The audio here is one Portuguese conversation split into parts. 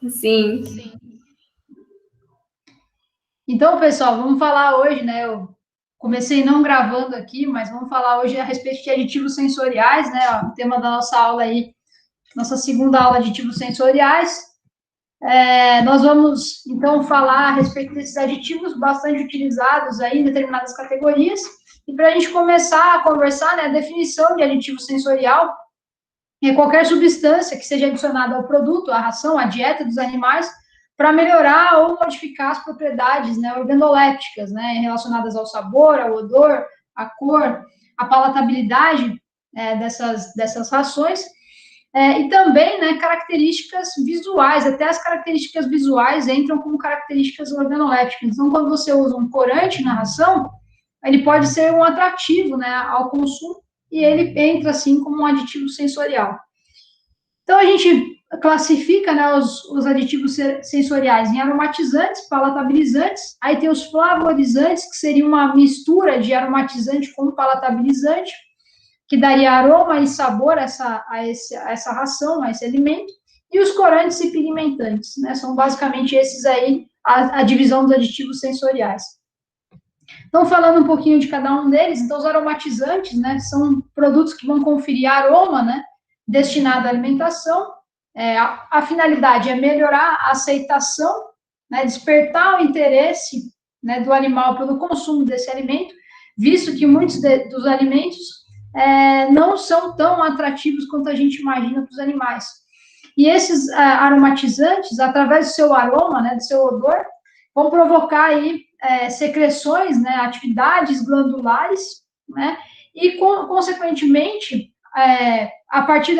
Sim. Então, pessoal, vamos falar hoje, né? Eu comecei não gravando aqui, mas vamos falar hoje a respeito de aditivos sensoriais, né? O tema da nossa aula aí, nossa segunda aula de aditivos sensoriais. Nós vamos, então, falar a respeito desses aditivos bastante utilizados aí em determinadas categorias. E para a gente começar a conversar, né, a definição de aditivo sensorial é qualquer substância que seja adicionada ao produto, à ração, à dieta dos animais, para melhorar ou modificar as propriedades, né, organolépticas, né, relacionadas ao sabor, ao odor, à cor, à palatabilidade dessas rações, e também, né, características visuais, até as características visuais entram como características organolépticas. Então, quando você usa um corante na ração, ele pode ser um atrativo, né, ao consumo, e ele entra, assim, como um aditivo sensorial. Então, a gente classifica, né, os aditivos sensoriais em aromatizantes, palatabilizantes, aí tem os flavorizantes, que seria uma mistura de aromatizante com palatabilizante, que daria aroma e sabor a essa ração, a esse alimento, e os corantes e pigmentantes, né, são basicamente esses aí, a divisão dos aditivos sensoriais. Então, falando um pouquinho de cada um deles, então, os aromatizantes, né, são produtos que vão conferir aroma, né, destinado à alimentação. A finalidade é melhorar a aceitação, né, despertar o interesse, né, do animal pelo consumo desse alimento, visto que muitos dos alimentos não são tão atrativos quanto a gente imagina para os animais. E esses aromatizantes, através do seu aroma, né, do seu odor, vão provocar aí secreções, né, atividades glandulares, né, e, consequentemente, a partir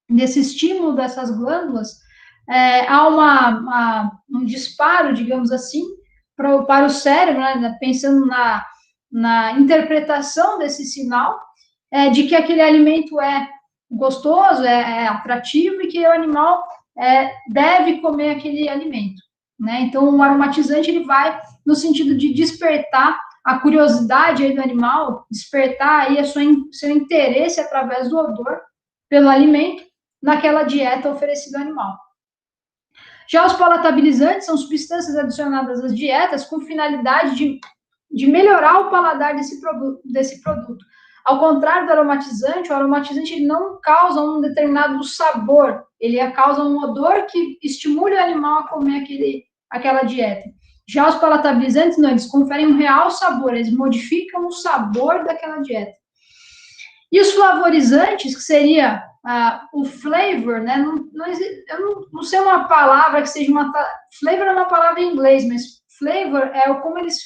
desse estímulo dessas glândulas, há um disparo, digamos assim, para o cérebro, né, pensando na interpretação desse sinal, de que aquele alimento é gostoso, é atrativo e que o animal deve comer aquele alimento. Né? Então, o aromatizante ele vai no sentido de despertar a curiosidade aí do animal, despertar aí seu interesse através do odor pelo alimento naquela dieta oferecida ao animal. Já os palatabilizantes são substâncias adicionadas às dietas com finalidade de melhorar o paladar desse produto. Ao contrário do aromatizante, o aromatizante ele não causa um determinado sabor, ele causa um odor que estimule o animal a comer aquela dieta. Já os palatabilizantes, não, eles conferem um real sabor, eles modificam o sabor daquela dieta. E os flavorizantes, que seria o flavor, né? Eu não sei uma palavra que seja uma. Flavor é uma palavra em inglês, mas flavor é como eles,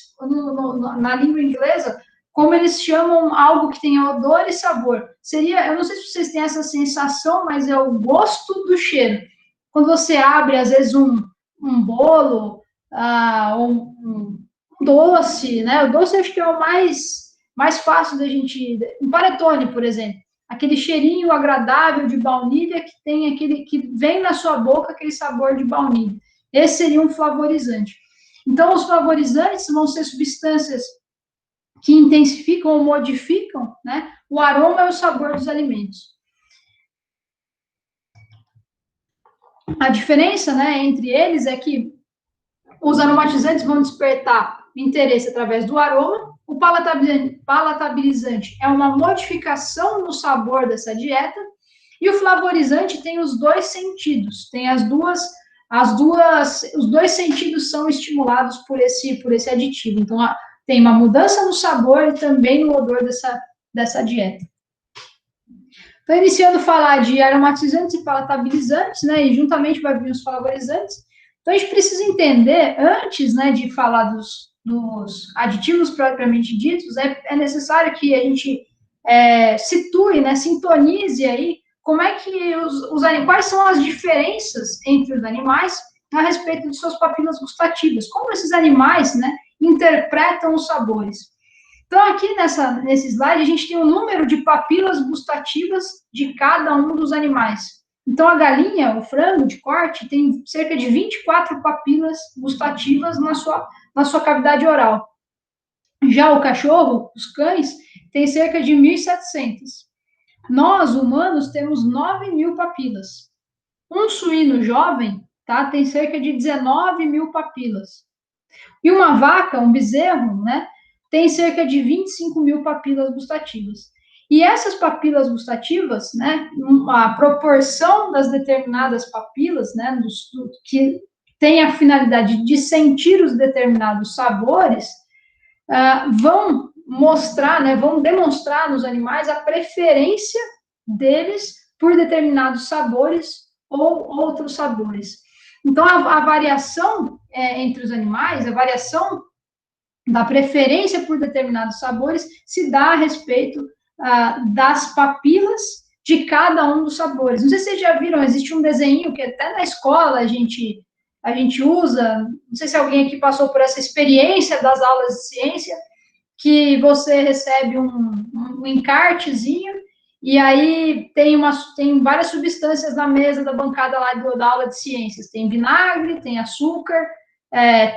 na língua inglesa, como eles chamam algo que tenha odor e sabor. Seria, eu não sei se vocês têm essa sensação, mas é o gosto do cheiro. Quando você abre, às vezes, um bolo, um doce, né? O doce acho que é o mais fácil da gente. Um panetone, por exemplo. Aquele cheirinho agradável de baunilha que tem aquele que vem na sua boca aquele sabor de baunilha. Esse seria um flavorizante. Então, os flavorizantes vão ser substâncias que intensificam ou modificam, né, o aroma e o sabor dos alimentos. A diferença, né, entre eles é que os aromatizantes vão despertar interesse através do aroma, o palatabilizante é uma modificação no sabor dessa dieta, e o flavorizante tem os dois sentidos, tem os dois sentidos são estimulados por esse aditivo. Então, tem uma mudança no sabor e também no odor dessa dieta. Então, iniciando a falar de aromatizantes e palatabilizantes, né, e juntamente vai vir os flavorizantes. Então, a gente precisa entender, antes, né, de falar dos aditivos propriamente ditos, é necessário que a gente situe, né, sintonize aí como é que quais são as diferenças entre os animais a respeito de suas papilas gustativas, como esses animais, né, interpretam os sabores. Então, aqui nesse slide, a gente tem o número de papilas gustativas de cada um dos animais. Então, a galinha, o frango de corte, tem cerca de 24 papilas gustativas na sua cavidade oral. Já o cachorro, os cães, tem cerca de 1.700. Nós, humanos, temos 9.000 papilas. Um suíno jovem, tá, tem cerca de 19 mil papilas. E uma vaca, um bezerro, né, tem cerca de 25 mil papilas gustativas. E essas papilas gustativas, né, a proporção das determinadas papilas, né, que tem a finalidade de sentir os determinados sabores, vão mostrar, né, vão demonstrar nos animais a preferência deles por determinados sabores ou outros sabores. Então, a variação entre os animais, a variação da preferência por determinados sabores se dá a respeito das papilas de cada um dos sabores. Não sei se vocês já viram, existe um desenho que até na escola a gente usa, não sei se alguém aqui passou por essa experiência das aulas de ciência, que você recebe um encartezinho e aí tem várias substâncias na mesa da bancada lá da aula de ciências. Tem vinagre, tem açúcar,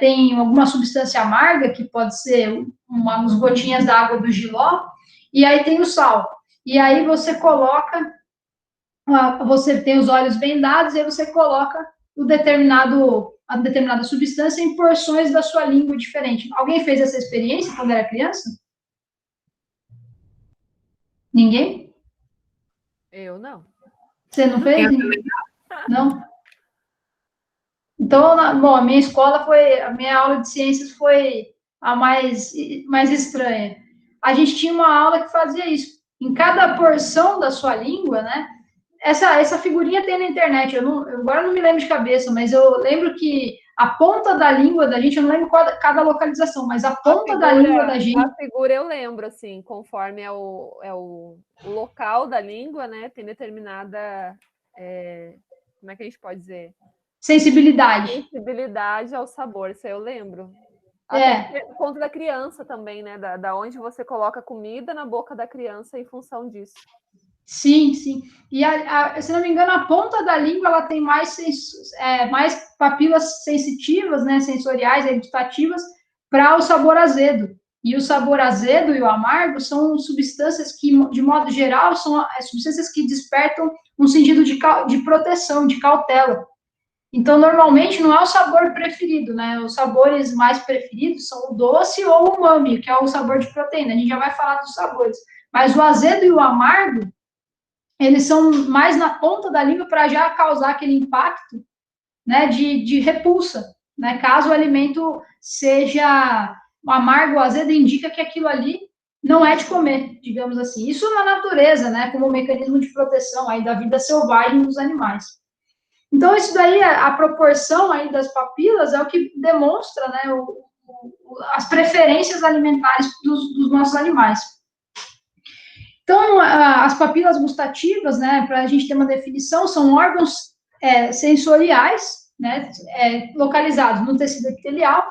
tem alguma substância amarga, que pode ser umas gotinhas da água do Giló, e aí tem o sal. E aí você coloca, você tem os olhos vendados, e aí você coloca a determinada substância em porções da sua língua diferente. Alguém fez essa experiência quando era criança? Ninguém? Eu não. Você não fez? Não? Então, bom, a minha escola foi, a minha aula de ciências foi a mais estranha. A gente tinha uma aula que fazia isso. Em cada porção da sua língua, né? Essa figurinha tem na internet. Agora eu não me lembro de cabeça, mas eu lembro que a ponta da língua da gente, eu não lembro cada localização, mas a ponta da língua da gente. A figura eu lembro, assim, conforme o local da língua, né? Tem determinada. Como é que a gente pode dizer? Sensibilidade ao sabor, isso aí eu lembro. Até por conta da criança também, né? Da onde você coloca comida na boca da criança em função disso. Sim, sim. E, se não me engano, a ponta da língua ela tem mais papilas sensitivas, né, sensoriais, gustativas, para o sabor azedo. E o sabor azedo e o amargo são substâncias que, de modo geral, são substâncias que despertam um sentido de proteção, de cautela. Então, normalmente, não é o sabor preferido, né? Os sabores mais preferidos são o doce ou o umami, que é o sabor de proteína. A gente já vai falar dos sabores. Mas o azedo e o amargo, eles são mais na ponta da língua para já causar aquele impacto, né, de repulsa, né? Caso o alimento seja amargo ou azedo, indica que aquilo ali não é de comer, digamos assim. Isso na natureza, né, como um mecanismo de proteção aí da vida selvagem dos animais. Então, isso daí, a proporção aí das papilas é o que demonstra, né, as preferências alimentares dos nossos animais. Então, as papilas gustativas, né, para a gente ter uma definição, são órgãos sensoriais, né, localizados no tecido epitelial,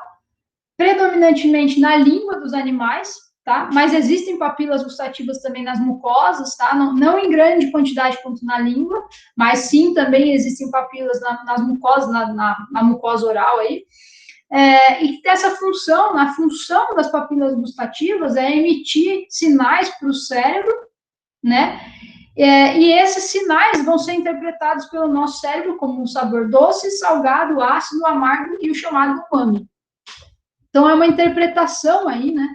predominantemente na língua dos animais, tá? Mas existem papilas gustativas também nas mucosas, tá? Não em grande quantidade quanto na língua, mas sim também existem papilas nas mucosas, na mucosa oral aí. E dessa função, na função das papilas gustativas, é emitir sinais para o cérebro, né? E esses sinais vão ser interpretados pelo nosso cérebro como um sabor doce, salgado, ácido, amargo e o chamado umami. Então, é uma interpretação aí, né,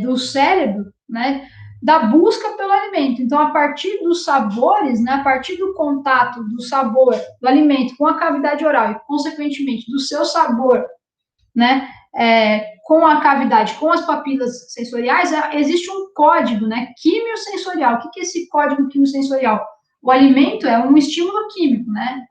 do cérebro, né, da busca pelo alimento. Então, a partir dos sabores, né, a partir do contato do sabor do alimento com a cavidade oral e, consequentemente, do seu sabor, né, com a cavidade, com as papilas sensoriais, existe um código, né, quimiosensorial. O que é esse código quimiosensorial? O alimento é um estímulo químico, né?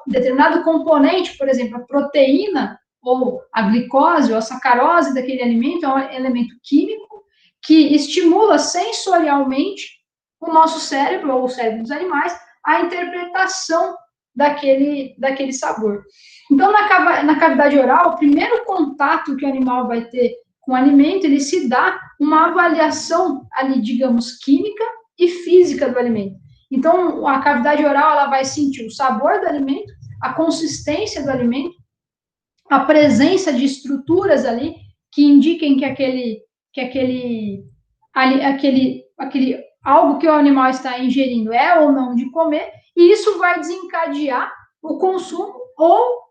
Determinado componente, por exemplo, a proteína ou a glicose ou a sacarose daquele alimento é um elemento químico que estimula sensorialmente o nosso cérebro ou o cérebro dos animais a interpretação daquele sabor. Então, na cavidade oral, o primeiro contato que o animal vai ter com o alimento, ele se dá uma avaliação ali, digamos, química e física do alimento. Então, a cavidade oral, ela vai sentir o sabor do alimento, a consistência do alimento, a presença de estruturas ali que indiquem que aquele algo que o animal está ingerindo é ou não de comer, e isso vai desencadear o consumo ou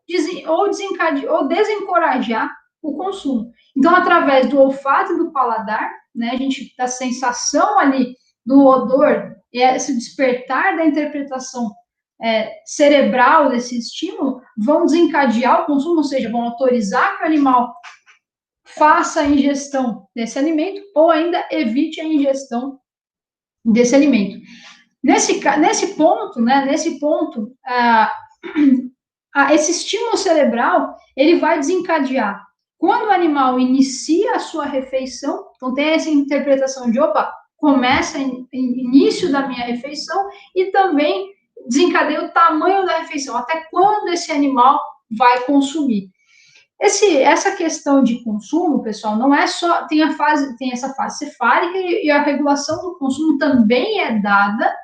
desencorajar o consumo. Então, através do olfato e do paladar, né, a gente, da sensação ali do odor, e esse despertar da interpretação cerebral desse estímulo, vão desencadear o consumo, ou seja, vão autorizar que o animal faça a ingestão desse alimento ou ainda evite a ingestão desse alimento. Nesse ponto, esse estímulo cerebral, ele vai desencadear. Quando o animal inicia a sua refeição, então tem essa interpretação de, opa, começa início da minha refeição, e também desencadeia o tamanho da refeição, até quando esse animal vai consumir. Essa questão de consumo, pessoal, não é só, tem essa fase cefálica, e a regulação do consumo também é dada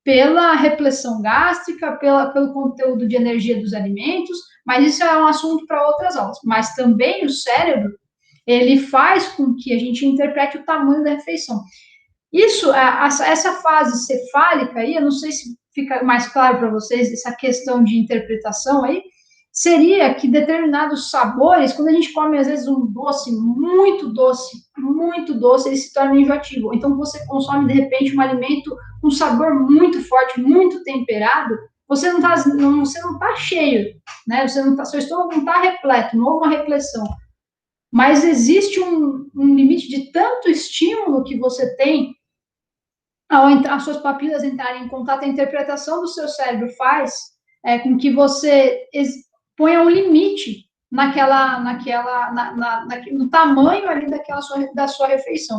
pela repressão gástrica, pelo conteúdo de energia dos alimentos, mas isso é um assunto para outras aulas. Mas também o cérebro, ele faz com que a gente interprete o tamanho da refeição. Essa fase cefálica aí, eu não sei se fica mais claro para vocês, essa questão de interpretação aí, seria que determinados sabores, quando a gente come, às vezes, um doce, muito doce, ele se torna enjoativo. Então, você consome, de repente, um alimento com sabor muito forte, muito temperado, você não tá cheio, né? Seu estômago não está repleto, não houve uma repressão. Mas existe um limite de tanto estímulo que você tem, as suas papilas entrarem em contato, a interpretação do seu cérebro faz com que você ponha um limite no tamanho ali da sua refeição.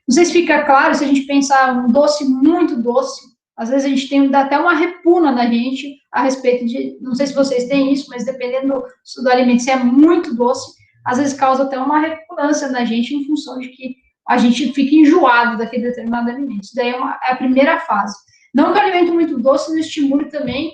Não sei se fica claro, se a gente pensar um doce muito doce, às vezes a gente dá até uma repugna na gente a respeito de, não sei se vocês têm isso, mas dependendo do alimento, se é muito doce, às vezes causa até uma repugnância na gente em função de que a gente fica enjoado daquele determinado alimento. Isso daí é a primeira fase. Não que o alimento muito doce não estimule também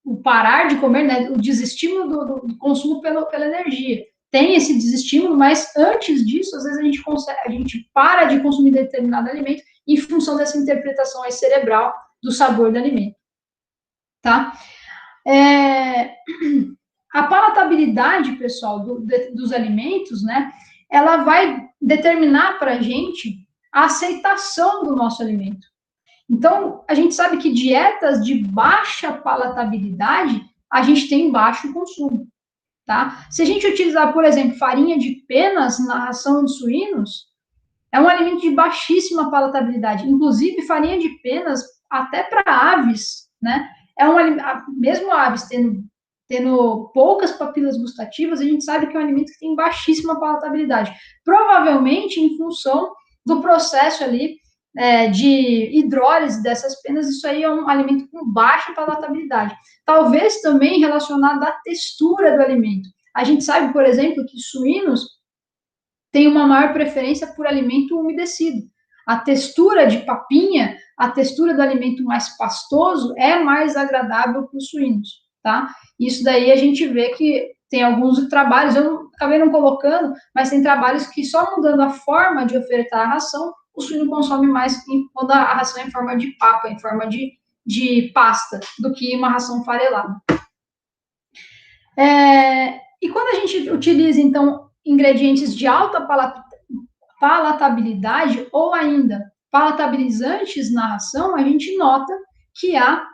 o parar de comer, né, o desestímulo do consumo pela energia. Tem esse desestímulo, mas antes disso, às vezes a gente para de consumir determinado alimento em função dessa interpretação aí cerebral do sabor do alimento. Tá? A palatabilidade, pessoal, dos alimentos, né, ela vai determinar para a gente a aceitação do nosso alimento. Então, a gente sabe que dietas de baixa palatabilidade, a gente tem baixo consumo, tá? Se a gente utilizar, por exemplo, farinha de penas na ração de suínos, é um alimento de baixíssima palatabilidade. Inclusive, farinha de penas, até para aves, né? Mesmo aves tendo poucas papilas gustativas, a gente sabe que é um alimento que tem baixíssima palatabilidade. Provavelmente, em função do processo ali de hidrólise dessas penas, isso aí é um alimento com baixa palatabilidade. Talvez também relacionado à textura do alimento. A gente sabe, por exemplo, que suínos têm uma maior preferência por alimento umedecido. A textura de papinha, a textura do alimento mais pastoso é mais agradável para os suínos, tá? Isso daí a gente vê que tem alguns trabalhos, eu acabei não colocando, mas tem trabalhos que só mudando a forma de ofertar a ração, o suíno consome mais quando a ração é em forma de papa, em forma de pasta, do que uma ração farelada. E quando a gente utiliza, então, ingredientes de alta palatabilidade ou ainda palatabilizantes na ração, a gente nota que há,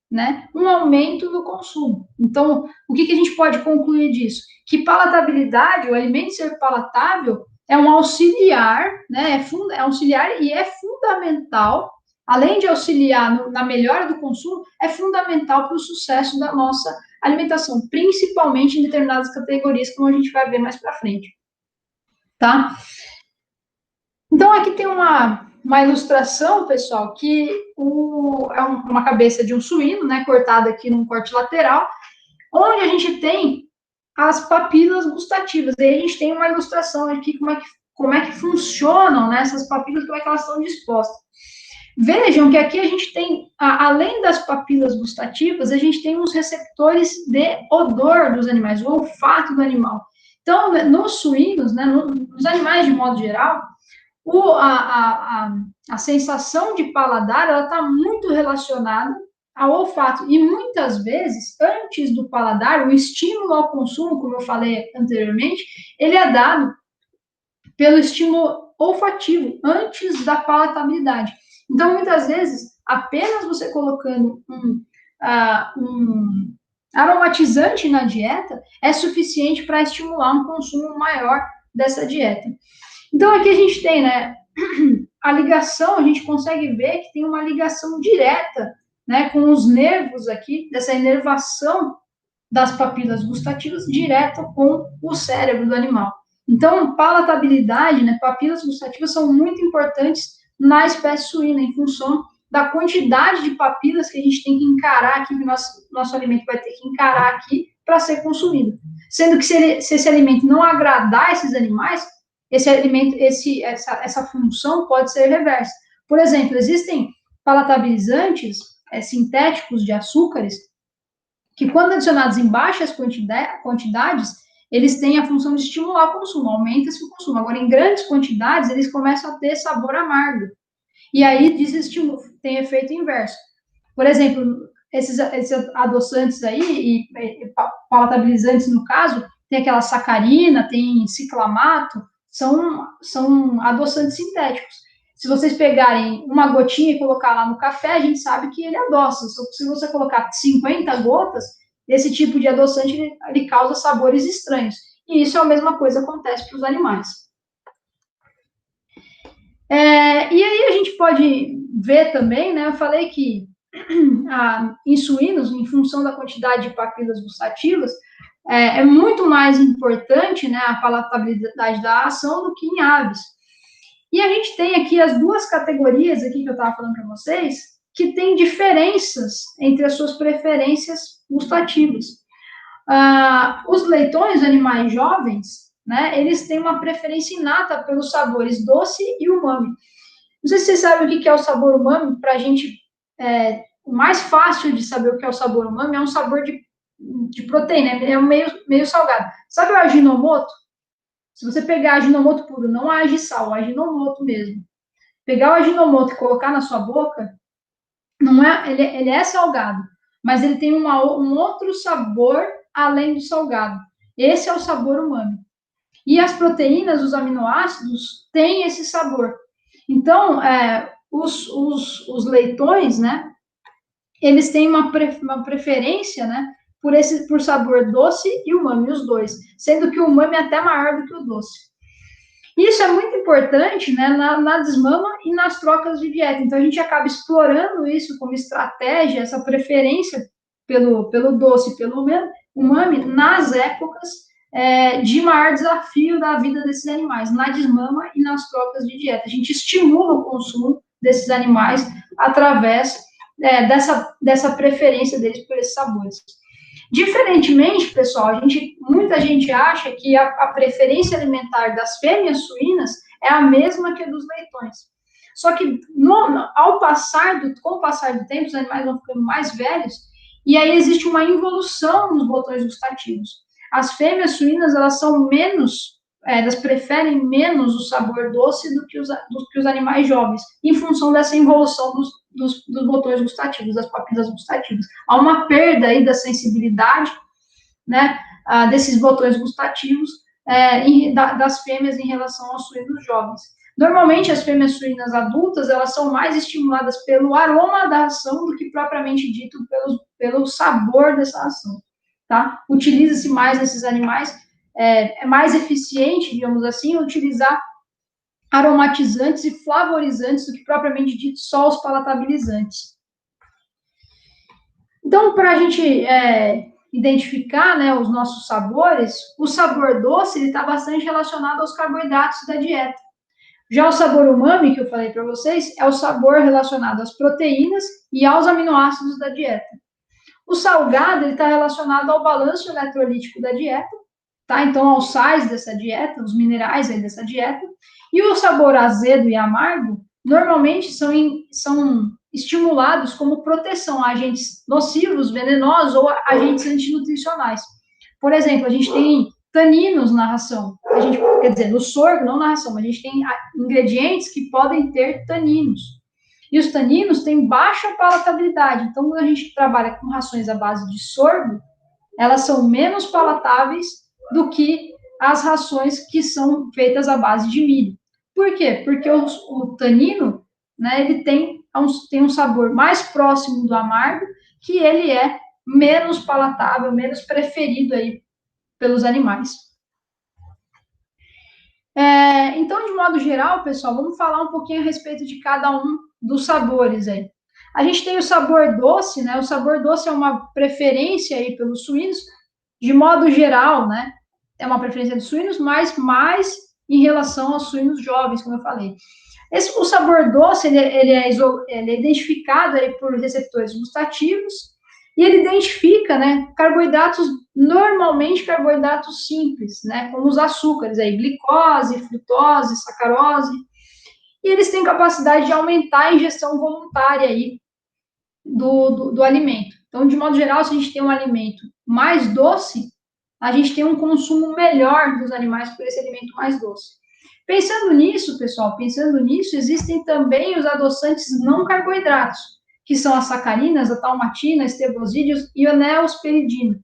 né, um aumento do consumo. Então, o que a gente pode concluir disso? Que palatabilidade, o alimento ser palatável, é um auxiliar, né, é auxiliar e é fundamental, além de auxiliar na melhora do consumo, é fundamental para o sucesso da nossa alimentação, principalmente em determinadas categorias, como a gente vai ver mais para frente. Tá? Então, aqui tem uma ilustração, pessoal, que é uma cabeça de um suíno, né, cortada aqui num corte lateral, onde a gente tem as papilas gustativas. E aí a gente tem uma ilustração aqui, como é que funcionam, né, essas papilas, como é que elas são dispostas. Vejam que aqui a gente tem, além das papilas gustativas, a gente tem os receptores de odor dos animais, o olfato do animal. Então, nos suínos, né, nos animais de modo geral, A sensação de paladar, ela está muito relacionada ao olfato. E muitas vezes, antes do paladar, o estímulo ao consumo, como eu falei anteriormente, ele é dado pelo estímulo olfativo, antes da palatabilidade. Então, muitas vezes, apenas você colocando um aromatizante na dieta é suficiente para estimular um consumo maior dessa dieta. Então, aqui a gente tem, né, a ligação, a gente consegue ver que tem uma ligação direta, né, com os nervos aqui, dessa inervação das papilas gustativas, direta com o cérebro do animal. Então, palatabilidade, né, papilas gustativas são muito importantes na espécie suína, em função da quantidade de papilas que a gente tem que encarar aqui, que nosso alimento vai ter que encarar aqui para ser consumido. Sendo que se esse alimento não agradar esses animais, essa função pode ser reversa. Por exemplo, existem palatabilizantes sintéticos de açúcares que, quando adicionados em baixas quantidades, eles têm a função de estimular o consumo, aumenta-se o consumo. Agora, em grandes quantidades, eles começam a ter sabor amargo. E aí, tem efeito inverso. Por exemplo, esses adoçantes aí, e palatabilizantes no caso, tem aquela sacarina, tem ciclamato, são adoçantes sintéticos. Se vocês pegarem uma gotinha e colocar lá no café, a gente sabe que ele adoça. Se você colocar 50 gotas, esse tipo de adoçante ele causa sabores estranhos. E isso é a mesma coisa que acontece para os animais. E aí a gente pode ver também, né? Eu falei que em suínos, em função da quantidade de papilas gustativas, é muito mais importante, né, a palatabilidade da ação do que em aves. E a gente tem aqui as duas categorias aqui que eu estava falando para vocês, que tem diferenças entre as suas preferências gustativas. Os leitões, animais jovens, né, eles têm uma preferência inata pelos sabores doce e umami. Não sei se vocês sabem o que é o sabor umami. Para a gente, o mais fácil de saber o que é o sabor umami é um sabor de proteína, é meio salgado. Sabe o aginomoto? Se você pegar aginomoto puro, não a agissal, o aginomoto mesmo, pegar o aginomoto e colocar na sua boca, não é, ele é salgado, mas ele tem um outro sabor além do salgado. Esse é o sabor umami. E as proteínas, os aminoácidos, têm esse sabor. Então, os leitões, né, eles têm uma preferência, né, por sabor doce e umami, os dois, sendo que o umami é até maior do que o doce. Isso é muito importante, né, na desmama e nas trocas de dieta. Então, a gente acaba explorando isso como estratégia, essa preferência pelo doce, pelo umami, nas épocas de maior desafio da vida desses animais, na desmama e nas trocas de dieta. A gente estimula o consumo desses animais através dessa preferência deles por esses sabores. Diferentemente, pessoal, muita gente acha que a preferência alimentar das fêmeas suínas é a mesma que a dos leitões. Só que, com o passar do tempo, os animais vão ficando mais velhos, e aí existe uma involução nos botões gustativos. As fêmeas suínas, elas preferem menos o sabor doce do que os animais jovens, em função dessa involução dos botões gustativos, das papilas gustativas. Há uma perda aí da sensibilidade, né, desses botões gustativos das fêmeas em relação aos suínos jovens. Normalmente, as fêmeas suínas adultas, elas são mais estimuladas pelo aroma da ação do que propriamente dito pelo sabor dessa ação, tá? Utiliza-se mais nesses animais, é mais eficiente, digamos assim, utilizar aromatizantes e flavorizantes do que propriamente dito só os palatabilizantes. Então, para a gente identificar, né, os nossos sabores, o sabor doce está bastante relacionado aos carboidratos da dieta. Já o sabor umami, que eu falei para vocês, é o sabor relacionado às proteínas e aos aminoácidos da dieta. O salgado está relacionado ao balanço eletrolítico da dieta, tá? Então, aos sais dessa dieta, os minerais aí dessa dieta. E o sabor azedo e amargo, normalmente são estimulados como proteção a agentes nocivos, venenosos ou agentes antinutricionais. Por exemplo, a gente tem taninos na ração. A gente, quer dizer, no sorgo, não na ração, mas a gente tem ingredientes que podem ter taninos. E os taninos têm baixa palatabilidade. Então, quando a gente trabalha com rações à base de sorgo, elas são menos palatáveis do que as rações que são feitas à base de milho. Por quê? Porque o tanino, né, ele tem um sabor mais próximo do amargo, que ele é menos palatável, menos preferido aí pelos animais. Então, de modo geral, pessoal, vamos falar um pouquinho a respeito de cada um dos sabores aí. A gente tem o sabor doce, né? O sabor doce é uma preferência aí pelos suínos, de modo geral, né? É uma preferência dos suínos, mas mais em relação aos suínos jovens, como eu falei. O sabor doce, ele é identificado aí por receptores gustativos, e ele identifica, né, carboidratos, normalmente carboidratos simples, né, como os açúcares aí, glicose, frutose, sacarose, e eles têm capacidade de aumentar a ingestão voluntária aí do alimento. Então, de modo geral, se a gente tem um alimento mais doce, a gente tem um consumo melhor dos animais por esse alimento mais doce. Pensando nisso, pessoal, existem também os adoçantes não carboidratos, que são as sacarinas, a talmatina, estevosídeos e a neosperidina.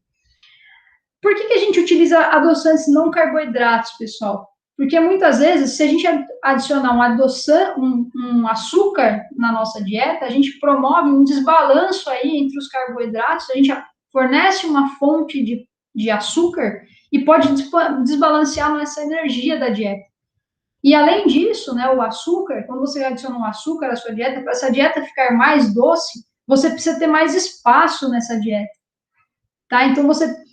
Por que a gente utiliza adoçantes não carboidratos, pessoal? Porque muitas vezes, se a gente adicionar um açúcar na nossa dieta, a gente promove um desbalanço aí entre os carboidratos, a gente fornece uma fonte de açúcar e pode desbalancear nossa energia da dieta. E além disso, né, o açúcar, quando você adiciona um açúcar à sua dieta, para essa dieta ficar mais doce, você precisa ter mais espaço nessa dieta. Tá? Então,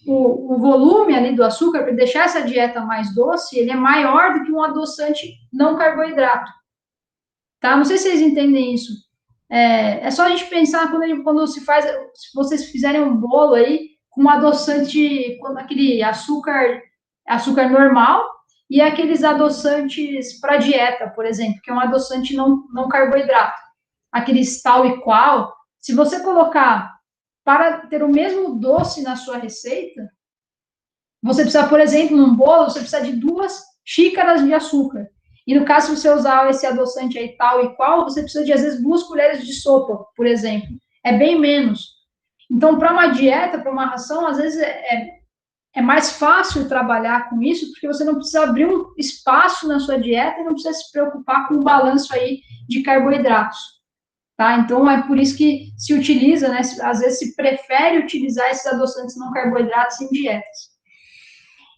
o volume ali do açúcar, para deixar essa dieta mais doce, ele é maior do que um adoçante não carboidrato. Tá? Não sei se vocês entendem isso. É só a gente pensar quando se vocês fizerem um bolo aí, com um adoçante, com aquele açúcar normal, e aqueles adoçantes para dieta, por exemplo, que é um adoçante não carboidrato. Aqueles tal e qual. Se você colocar para ter o mesmo doce na sua receita, você precisa, por exemplo, num bolo, você precisa de 2 xícaras de açúcar. E no caso, se você usar esse adoçante aí tal e qual, você precisa de, às vezes, 2 colheres de sopa, por exemplo. É bem menos. Então, para uma dieta, para uma ração, às vezes é mais fácil trabalhar com isso, porque você não precisa abrir um espaço na sua dieta e não precisa se preocupar com o balanço aí de carboidratos. Tá? Então, é por isso que se utiliza, né? Às vezes se prefere utilizar esses adoçantes não carboidratos em dietas.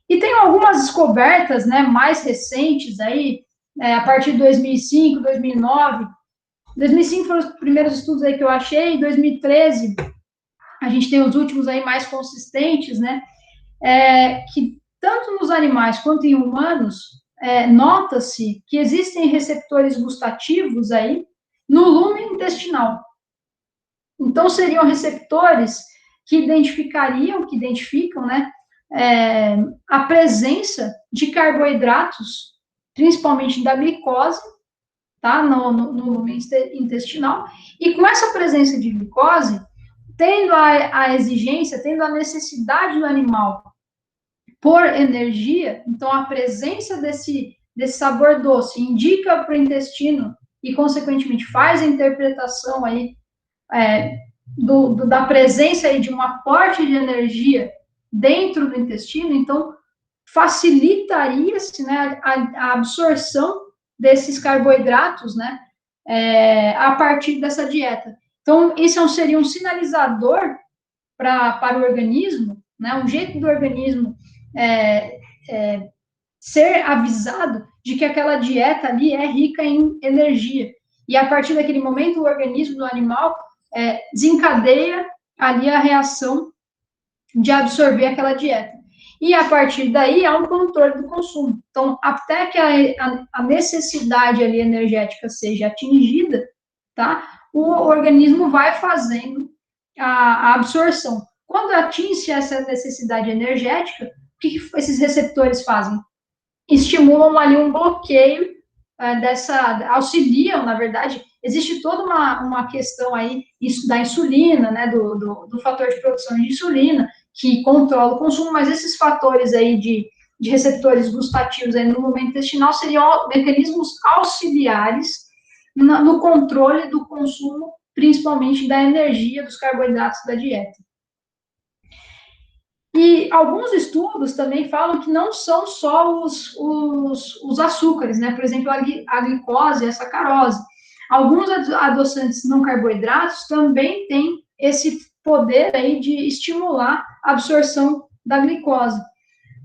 E tem algumas descobertas, né, mais recentes aí, a partir de 2005, 2009. 2005 foram os primeiros estudos aí que eu achei, em 2013 a gente tem os últimos aí mais consistentes, né, que tanto nos animais quanto em humanos, nota-se que existem receptores gustativos aí no lume intestinal. Então, seriam receptores que identificam, né, a presença de carboidratos, principalmente da glicose, tá, no lume intestinal, e com essa presença de glicose, tendo a exigência, tendo a necessidade do animal por energia, então a presença desse sabor doce indica para o intestino e, consequentemente, faz a interpretação aí da presença aí de um aporte de energia dentro do intestino, então facilitaria-se, né, a absorção desses carboidratos, né, a partir dessa dieta. Então, isso seria um sinalizador para o organismo, né, um jeito do organismo ser avisado de que aquela dieta ali é rica em energia. E a partir daquele momento, o organismo do animal desencadeia ali a reação de absorver aquela dieta. E a partir daí há um controle do consumo. Então, até que a necessidade ali energética seja atingida, tá? O organismo vai fazendo a absorção. Quando atinge essa necessidade energética, o que esses receptores fazem? Estimulam ali um bloqueio auxiliam, na verdade, existe toda uma questão aí da insulina, né, do fator de produção de insulina, que controla o consumo, mas esses fatores aí de receptores gustativos aí no lumen intestinal seriam mecanismos auxiliares no controle do consumo, principalmente da energia dos carboidratos da dieta. E alguns estudos também falam que não são só os açúcares, né? Por exemplo, a glicose e a sacarose. Alguns adoçantes não carboidratos também têm esse poder aí de estimular a absorção da glicose.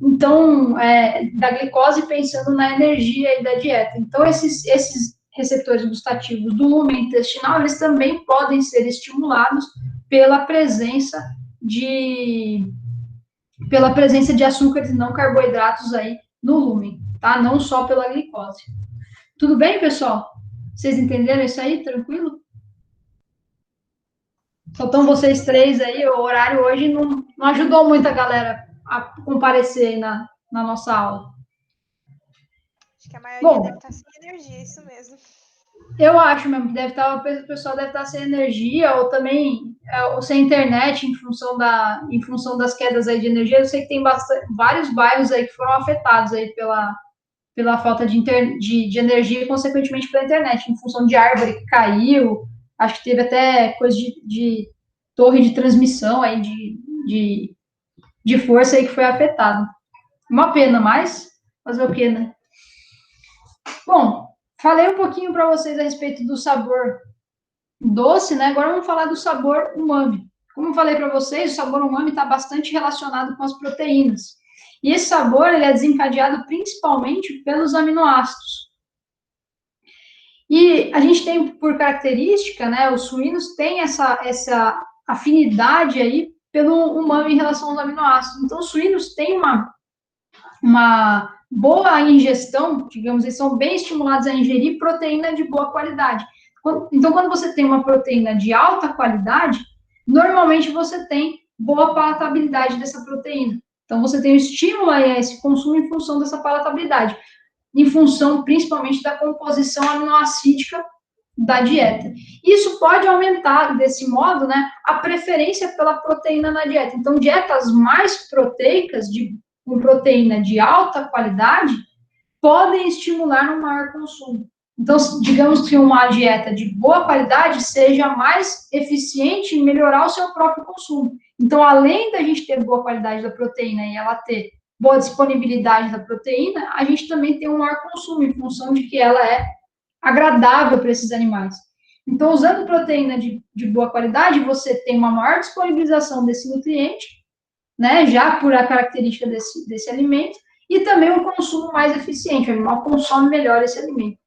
Então, da glicose pensando na energia e da dieta. Então, esses receptores gustativos do lumen intestinal, eles também podem ser estimulados pela presença de açúcares e não carboidratos aí no lumen, tá? Não só pela glicose. Tudo bem, pessoal? Vocês entenderam isso aí? Tranquilo? Só estão vocês três aí, o horário hoje não ajudou muito a galera a comparecer aí na nossa aula. Acho que a maioria deve estar sem energia, isso mesmo. Eu acho mesmo que o pessoal deve estar sem energia ou também ou sem internet em função das quedas aí de energia. Eu sei que tem vários bairros aí que foram afetados aí pela falta de energia e, consequentemente, pela internet, em função de árvore que caiu. Acho que teve até coisa de torre de transmissão aí de força aí que foi afetada. Uma pena, mas fazer o quê, né? Bom, falei um pouquinho para vocês a respeito do sabor doce, né? Agora vamos falar do sabor umami. Como eu falei para vocês, o sabor umami está bastante relacionado com as proteínas. E esse sabor ele é desencadeado principalmente pelos aminoácidos. E a gente tem por característica, né? Os suínos têm essa afinidade aí pelo umami em relação aos aminoácidos. Então, os suínos têm uma boa ingestão, digamos, eles são bem estimulados a ingerir proteína de boa qualidade. Então, quando você tem uma proteína de alta qualidade, normalmente você tem boa palatabilidade dessa proteína. Então, você tem o estímulo a esse consumo em função dessa palatabilidade, em função, principalmente, da composição aminoácidica da dieta. Isso pode aumentar, desse modo, né, a preferência pela proteína na dieta. Então, dietas mais proteicas, com proteína de alta qualidade, podem estimular um maior consumo. Então, digamos que uma dieta de boa qualidade seja mais eficiente em melhorar o seu próprio consumo. Então, além da gente ter boa qualidade da proteína e ela ter boa disponibilidade da proteína, a gente também tem um maior consumo, em função de que ela é agradável para esses animais. Então, usando proteína de boa qualidade, você tem uma maior disponibilização desse nutriente, né, já por a característica desse alimento, e também um consumo mais eficiente, o animal consome melhor esse alimento.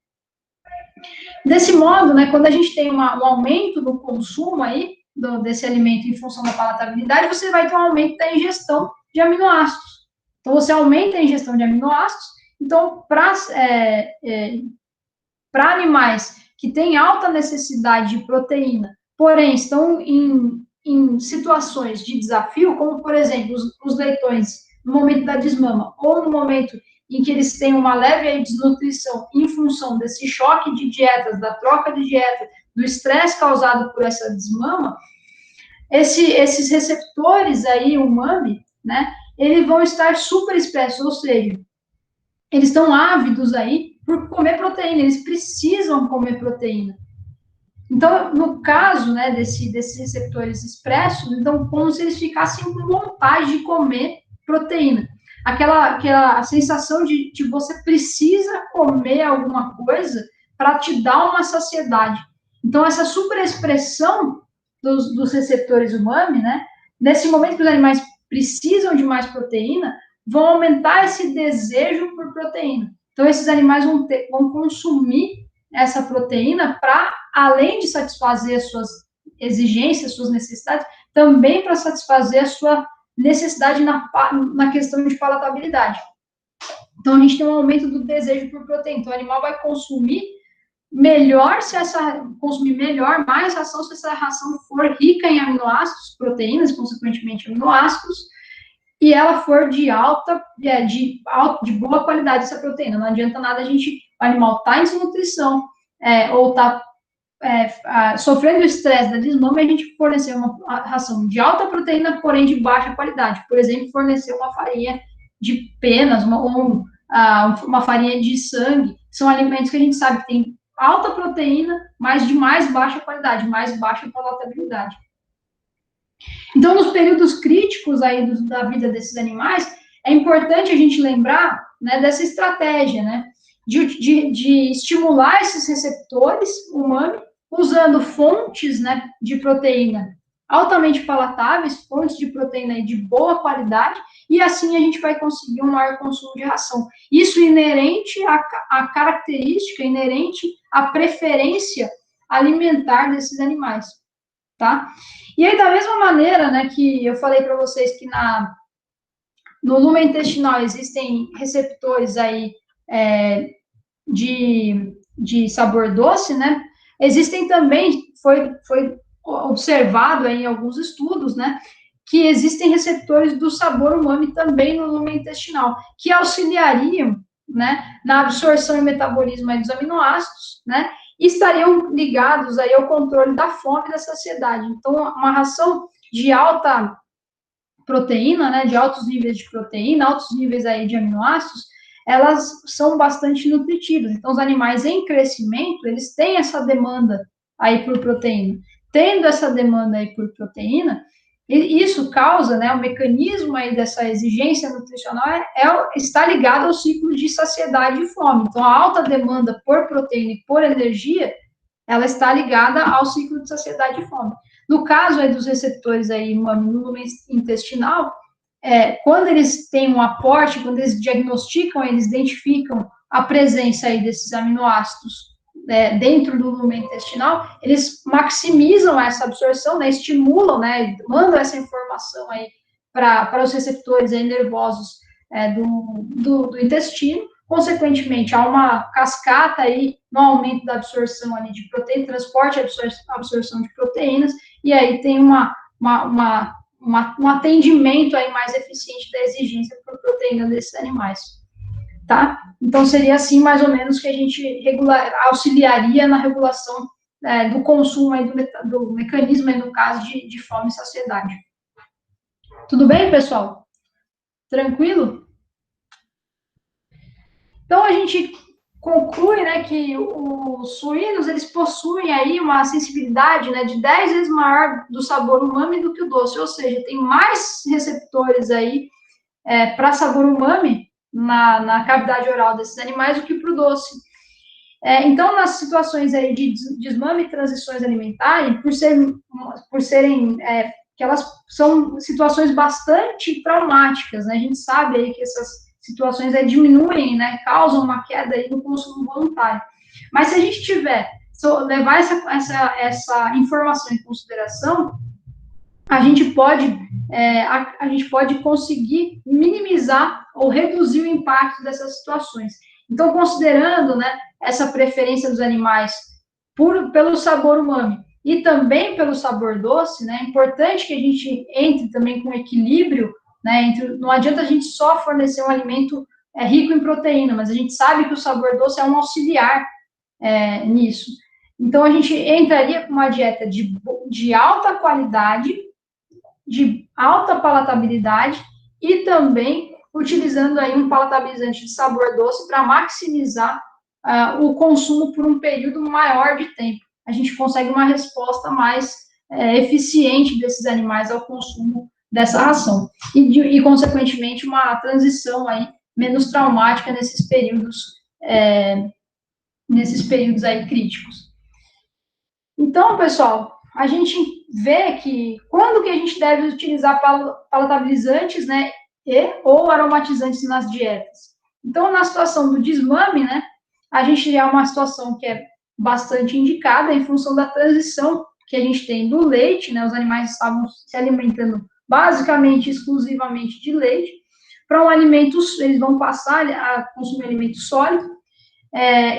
Desse modo, né, quando a gente tem um aumento do consumo aí, desse alimento em função da palatabilidade, você vai ter um aumento da ingestão de aminoácidos. Então, você aumenta a ingestão de aminoácidos. Então, para animais que têm alta necessidade de proteína, porém estão em situações de desafio, como, por exemplo, os leitões no momento da desmama, ou no momento em que eles têm uma leve desnutrição em função desse choque de dietas, da troca de dieta, do estresse causado por essa desmama, esses receptores aí, umami, né, eles vão estar super expressos, ou seja, eles estão ávidos aí por comer proteína, eles precisam comer proteína. Então, no caso, né, desses receptores expressos, então, como se eles ficassem com vontade de comer proteína. Aquela sensação de você precisa comer alguma coisa para te dar uma saciedade. Então, essa superexpressão dos receptores umami, né, nesse momento que os animais precisam de mais proteína, vão aumentar esse desejo por proteína. Então, esses animais vão consumir essa proteína para, além de satisfazer as suas exigências, suas necessidades, também para satisfazer a sua necessidade na questão de palatabilidade. Então, a gente tem um aumento do desejo por proteína. Então, o animal vai consumir melhor consumir melhor, mais ração, se essa ração for rica em aminoácidos, proteínas, consequentemente aminoácidos, e ela for de boa qualidade essa proteína. Não adianta nada o animal tá em desnutrição, ou tá sofrendo o estresse da desmama, e a gente fornecer uma ração de alta proteína, porém de baixa qualidade. Por exemplo, fornecer uma farinha de penas, uma farinha de sangue, são alimentos que a gente sabe que tem alta proteína, mas de mais baixa qualidade, mais baixa palatabilidade. Então, nos períodos críticos aí da vida desses animais, é importante a gente lembrar, né, dessa estratégia, né, de estimular esses receptores umami, usando fontes, né, de proteína altamente palatáveis, fontes de proteína de boa qualidade, e assim a gente vai conseguir um maior consumo de ração. Isso inerente à característica, inerente à preferência alimentar desses animais, tá? E aí, da mesma maneira, né, que eu falei para vocês que no lumen intestinal existem receptores aí de sabor doce, né? Existem também, foi observado aí em alguns estudos, né, que existem receptores do sabor umami também no lumen intestinal, que auxiliariam, né, na absorção e metabolismo aí dos aminoácidos, né, e estariam ligados aí ao controle da fome e da saciedade. Então, uma ração de alta proteína, né, de altos níveis de proteína, altos níveis aí de aminoácidos, elas são bastante nutritivas. Então, os animais em crescimento, eles têm essa demanda aí por proteína. Tendo essa demanda aí por proteína, isso causa, né, o mecanismo aí dessa exigência nutricional está ligado ao ciclo de saciedade e fome. Então, a alta demanda por proteína e por energia, ela está ligada ao ciclo de saciedade e fome. No caso aí dos receptores aí no lumen intestinal, quando eles têm um aporte, quando eles diagnosticam, eles identificam a presença aí desses aminoácidos dentro do lumen intestinal, eles maximizam essa absorção, né, estimulam, né, mandam essa informação aí para os receptores aí nervosos do intestino. Consequentemente, há uma cascata aí no aumento da absorção ali de proteína, transporte e absorção de proteínas, e aí tem um atendimento aí mais eficiente da exigência por proteína desses animais, tá? Então, seria assim, mais ou menos, que a gente auxiliaria na regulação do consumo aí do mecanismo, aí, no caso, de fome e saciedade. Tudo bem, pessoal? Tranquilo? Então, a gente conclui, né, que os suínos, eles possuem aí uma sensibilidade, né, de 10 vezes maior do sabor umami do que o doce, ou seja, tem mais receptores aí para sabor umami na cavidade oral desses animais do que para o doce. Então, nas situações aí de desmame e transições alimentares, por serem que elas são situações bastante traumáticas, né, a gente sabe aí que essas situações diminuem, né, causam uma queda aí no consumo voluntário. Mas se a gente levar essa informação em consideração, a gente pode conseguir minimizar ou reduzir o impacto dessas situações. Então, considerando, né, essa preferência dos animais pelo sabor umami e também pelo sabor doce, né, é importante que a gente entre também com equilíbrio, né, não adianta a gente só fornecer um alimento rico em proteína, mas a gente sabe que o sabor doce é um auxiliar nisso. Então, a gente entraria com uma dieta de alta qualidade, de alta palatabilidade e também utilizando aí um palatabilizante de sabor doce para maximizar o consumo por um período maior de tempo. A gente consegue uma resposta mais eficiente desses animais ao consumo dessa ração. E consequentemente, uma transição aí menos traumática nesses períodos aí críticos. Então, pessoal, a gente vê que quando que a gente deve utilizar palatabilizantes, né, ou aromatizantes nas dietas. Então, na situação do desmame, né, a gente é uma situação que é bastante indicada em função da transição que a gente tem do leite, né, os animais estavam se alimentando basicamente, exclusivamente de leite, para um alimento, eles vão passar a consumir alimento sólido,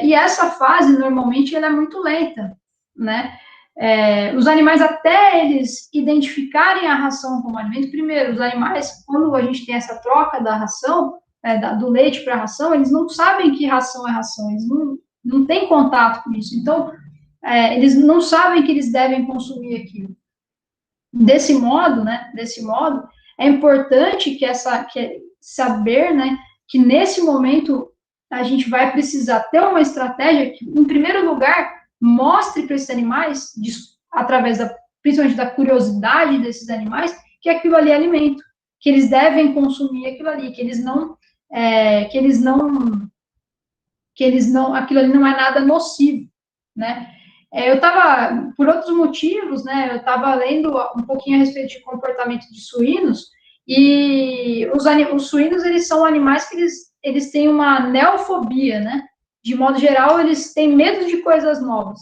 e essa fase, normalmente, ela é muito lenta, né? Os animais, até eles identificarem a ração como alimento, primeiro, os animais, quando a gente tem essa troca da ração, do leite para a ração, eles não sabem que ração é ração, eles não têm contato com isso, então, eles não sabem que eles devem consumir aquilo. Desse modo, é importante saber, né, que nesse momento a gente vai precisar ter uma estratégia que, em primeiro lugar, mostre para esses animais, através principalmente da curiosidade desses animais, que aquilo ali é alimento, que eles devem consumir aquilo ali, aquilo ali não é nada nocivo, né? Eu estava, por outros motivos, né, eu estava lendo um pouquinho a respeito de comportamento de suínos, e os suínos, eles são animais que eles têm uma neofobia, né? De modo geral, eles têm medo de coisas novas.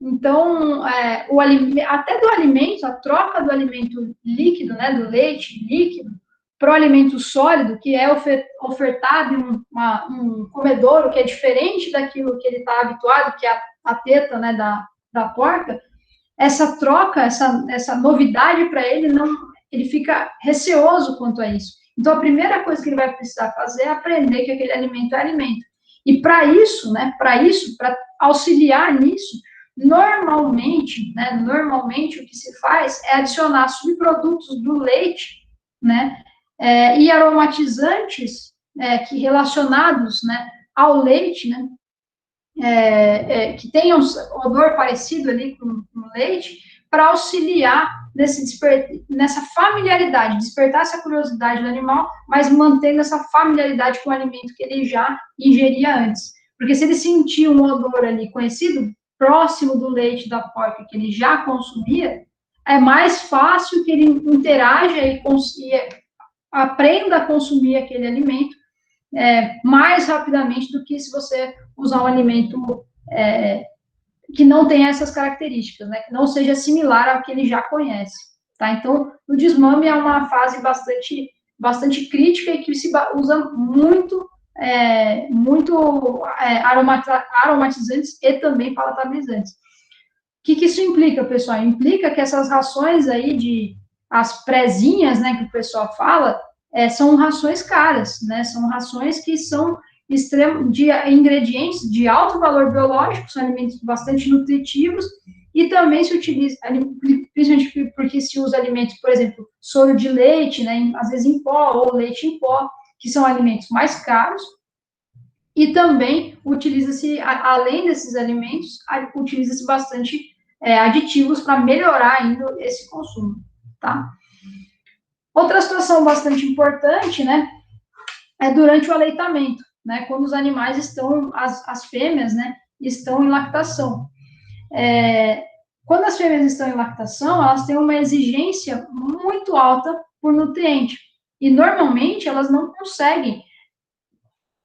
Então, até do alimento, a troca do alimento líquido, né, do leite líquido, para o alimento sólido, que é ofertado em um comedouro que é diferente daquilo que ele está habituado, que é a teta, né, da porca, essa troca, essa novidade para ele, ele fica receoso quanto a isso. Então, a primeira coisa que ele vai precisar fazer é aprender que aquele alimento é alimento. E para isso, para auxiliar nisso, normalmente, o que se faz é adicionar subprodutos do leite, né, e aromatizantes que relacionados, né, ao leite, né, que tenham um odor parecido ali com o leite, para auxiliar nessa familiaridade, despertar essa curiosidade do animal, mas mantendo essa familiaridade com o alimento que ele já ingeria antes. Porque se ele sentir um odor ali conhecido, próximo do leite da porca que ele já consumia, é mais fácil que ele interaja e aprenda a consumir aquele alimento mais rapidamente do que se você usar um alimento que não tenha essas características, né, que não seja similar ao que ele já conhece, tá? Então, o desmame é uma fase bastante crítica e que se usa muito aromatizantes e também palatabilizantes. O que isso implica, pessoal? Implica que essas rações aí as prezinhas, né, que o pessoal fala, são rações caras, né? São rações que são de ingredientes de alto valor biológico, são alimentos bastante nutritivos, e também se utiliza, principalmente porque se usa alimentos, por exemplo, soro de leite, né, às vezes em pó, ou leite em pó, que são alimentos mais caros, e também utiliza-se, além desses alimentos, utiliza-se bastante aditivos para melhorar ainda esse consumo, tá? Outra situação bastante importante, né, é durante o aleitamento, né, quando os animais as fêmeas, né, estão em lactação. Quando as fêmeas estão em lactação, elas têm uma exigência muito alta por nutriente, e normalmente elas não conseguem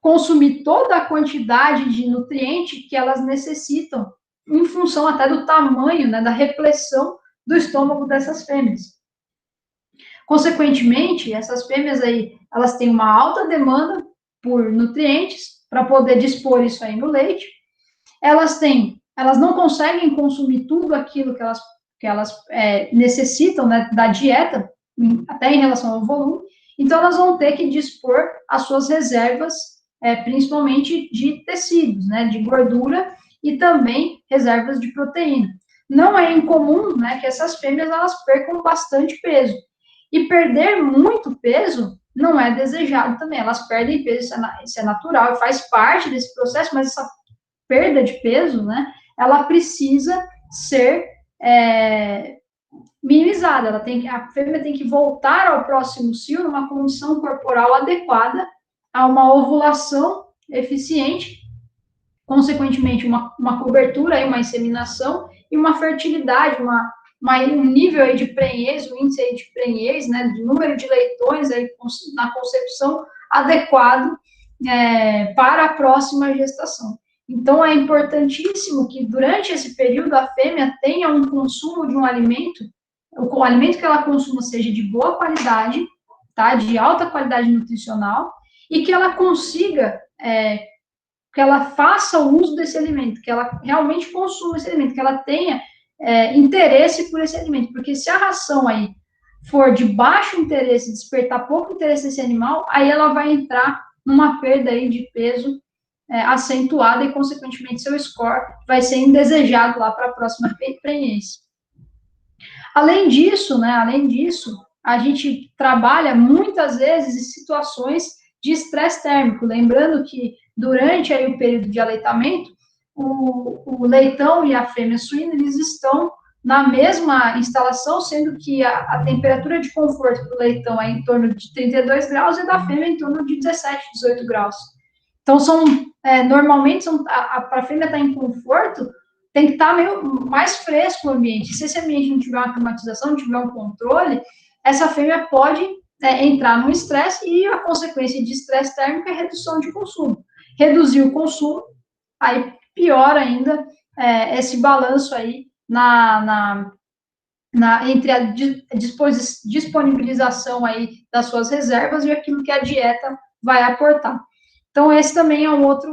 consumir toda a quantidade de nutriente que elas necessitam, em função até do tamanho, né, da repressão do estômago dessas fêmeas. Consequentemente, essas fêmeas aí, elas têm uma alta demanda por nutrientes para poder dispor isso aí no leite. Elas não conseguem consumir tudo aquilo que elas necessitam, né, da dieta, até em relação ao volume. Então, elas vão ter que dispor as suas reservas, principalmente de tecidos, né, de gordura e também reservas de proteína. Não é incomum, né, que essas fêmeas elas percam bastante peso. E perder muito peso não é desejado também. Elas perdem peso, isso é natural, faz parte desse processo, mas essa perda de peso, né, ela precisa ser minimizada. A fêmea tem que voltar ao próximo cio numa condição corporal adequada a uma ovulação eficiente, consequentemente uma cobertura, uma inseminação e uma fertilidade, um nível aí de prenhez, um índice aí de prenhez, né, de número de leitões aí na concepção adequado para a próxima gestação. Então, é importantíssimo que durante esse período a fêmea tenha um consumo de um alimento, o alimento que ela consuma seja de boa qualidade, tá, de alta qualidade nutricional, e que ela consiga, que ela faça o uso desse alimento, que ela realmente consuma esse alimento, que ela tenha interesse por esse alimento, porque se a ração aí for de baixo interesse, despertar pouco interesse nesse animal, aí ela vai entrar numa perda aí de peso acentuada e, consequentemente, seu score vai ser indesejado lá para a próxima prenhez. Além disso, a gente trabalha muitas vezes em situações de estresse térmico, lembrando que durante aí o período de aleitamento, o leitão e a fêmea suína, eles estão na mesma instalação, sendo que a temperatura de conforto do leitão é em torno de 32 graus e da fêmea em torno de 17, 18 graus. Então, normalmente, para a fêmea estar em conforto, tem que estar meio mais fresco o ambiente. Se esse ambiente não tiver uma climatização, não tiver um controle, essa fêmea pode entrar no estresse e a consequência de estresse térmico é redução de consumo. Reduzir o consumo, aí piora ainda esse balanço aí entre a disponibilização aí das suas reservas e aquilo que a dieta vai aportar. Então, esse também é um outro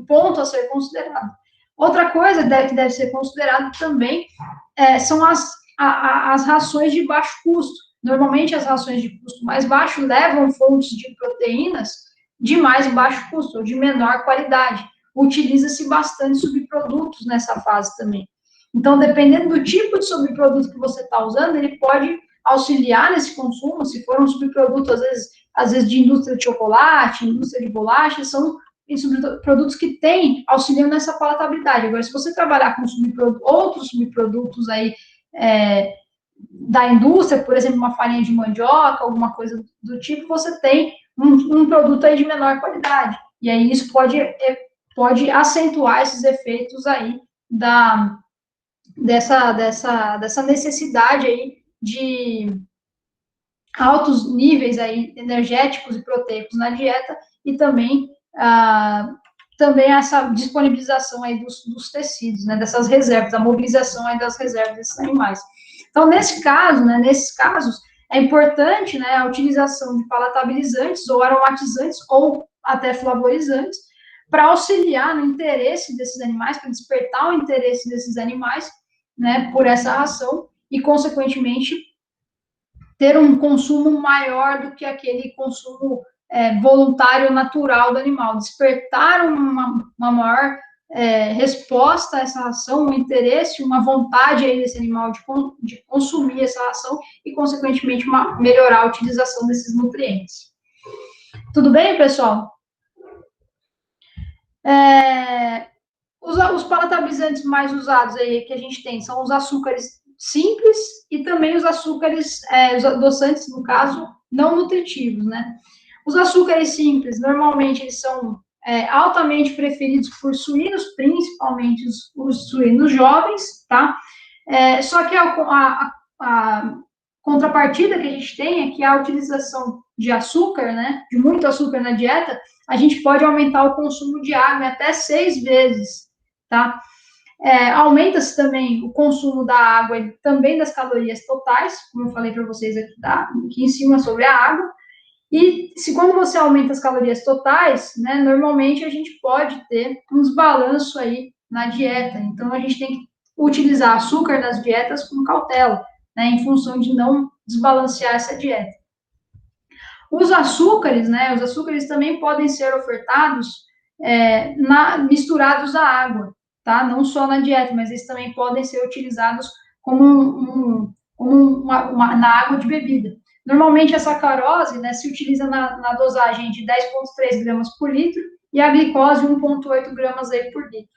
ponto a ser considerado. Outra coisa que deve ser considerado também são as rações de baixo custo. Normalmente, as rações de custo mais baixo levam fontes de proteínas de mais baixo custo, ou de menor qualidade. Utiliza-se bastante subprodutos nessa fase também. Então, dependendo do tipo de subproduto que você está usando, ele pode auxiliar nesse consumo. Se for um subproduto, às vezes de indústria de chocolate, indústria de bolacha, são subprodutos que auxiliam nessa palatabilidade. Agora, se você trabalhar com outros subprodutos aí da indústria, por exemplo, uma farinha de mandioca, alguma coisa do tipo, você tem um produto aí de menor qualidade. E aí isso pode acentuar esses efeitos aí dessa necessidade aí de altos níveis aí energéticos e proteicos na dieta e também essa disponibilização aí dos tecidos, né, dessas reservas, a mobilização aí das reservas desses animais. Então, nesses casos, é importante, né, a utilização de palatabilizantes ou aromatizantes ou até flavorizantes para auxiliar no interesse desses animais, para despertar o interesse desses animais, né, por essa ração e, consequentemente, ter um consumo maior do que aquele consumo voluntário natural do animal, despertar uma maior resposta a essa ração, um interesse, uma vontade aí desse animal de consumir essa ração e, consequentemente, melhorar a utilização desses nutrientes. Tudo bem, pessoal? Os palatabilizantes mais usados aí que a gente tem são os açúcares simples e também os açúcares, os adoçantes, no caso, não nutritivos, né? Os açúcares simples, normalmente, eles são altamente preferidos por suínos, principalmente os suínos jovens, tá? Só que a contrapartida que a gente tem é que a utilização de açúcar, né, de muito açúcar na dieta, a gente pode aumentar o consumo de água até 6 vezes, tá? Aumenta-se também o consumo da água e também das calorias totais, como eu falei para vocês aqui em cima sobre a água. E quando você aumenta as calorias totais, né, normalmente a gente pode ter um desbalanço aí na dieta. Então, a gente tem que utilizar açúcar nas dietas com cautela, né, em função de não desbalancear essa dieta. Os açúcares, né, os açúcares também podem ser ofertados misturados à água, tá? Não só na dieta, mas eles também podem ser utilizados como na água de bebida. Normalmente, a sacarose, né, se utiliza na dosagem de 10,3 gramas por litro e a glicose 1,8 gramas aí por litro.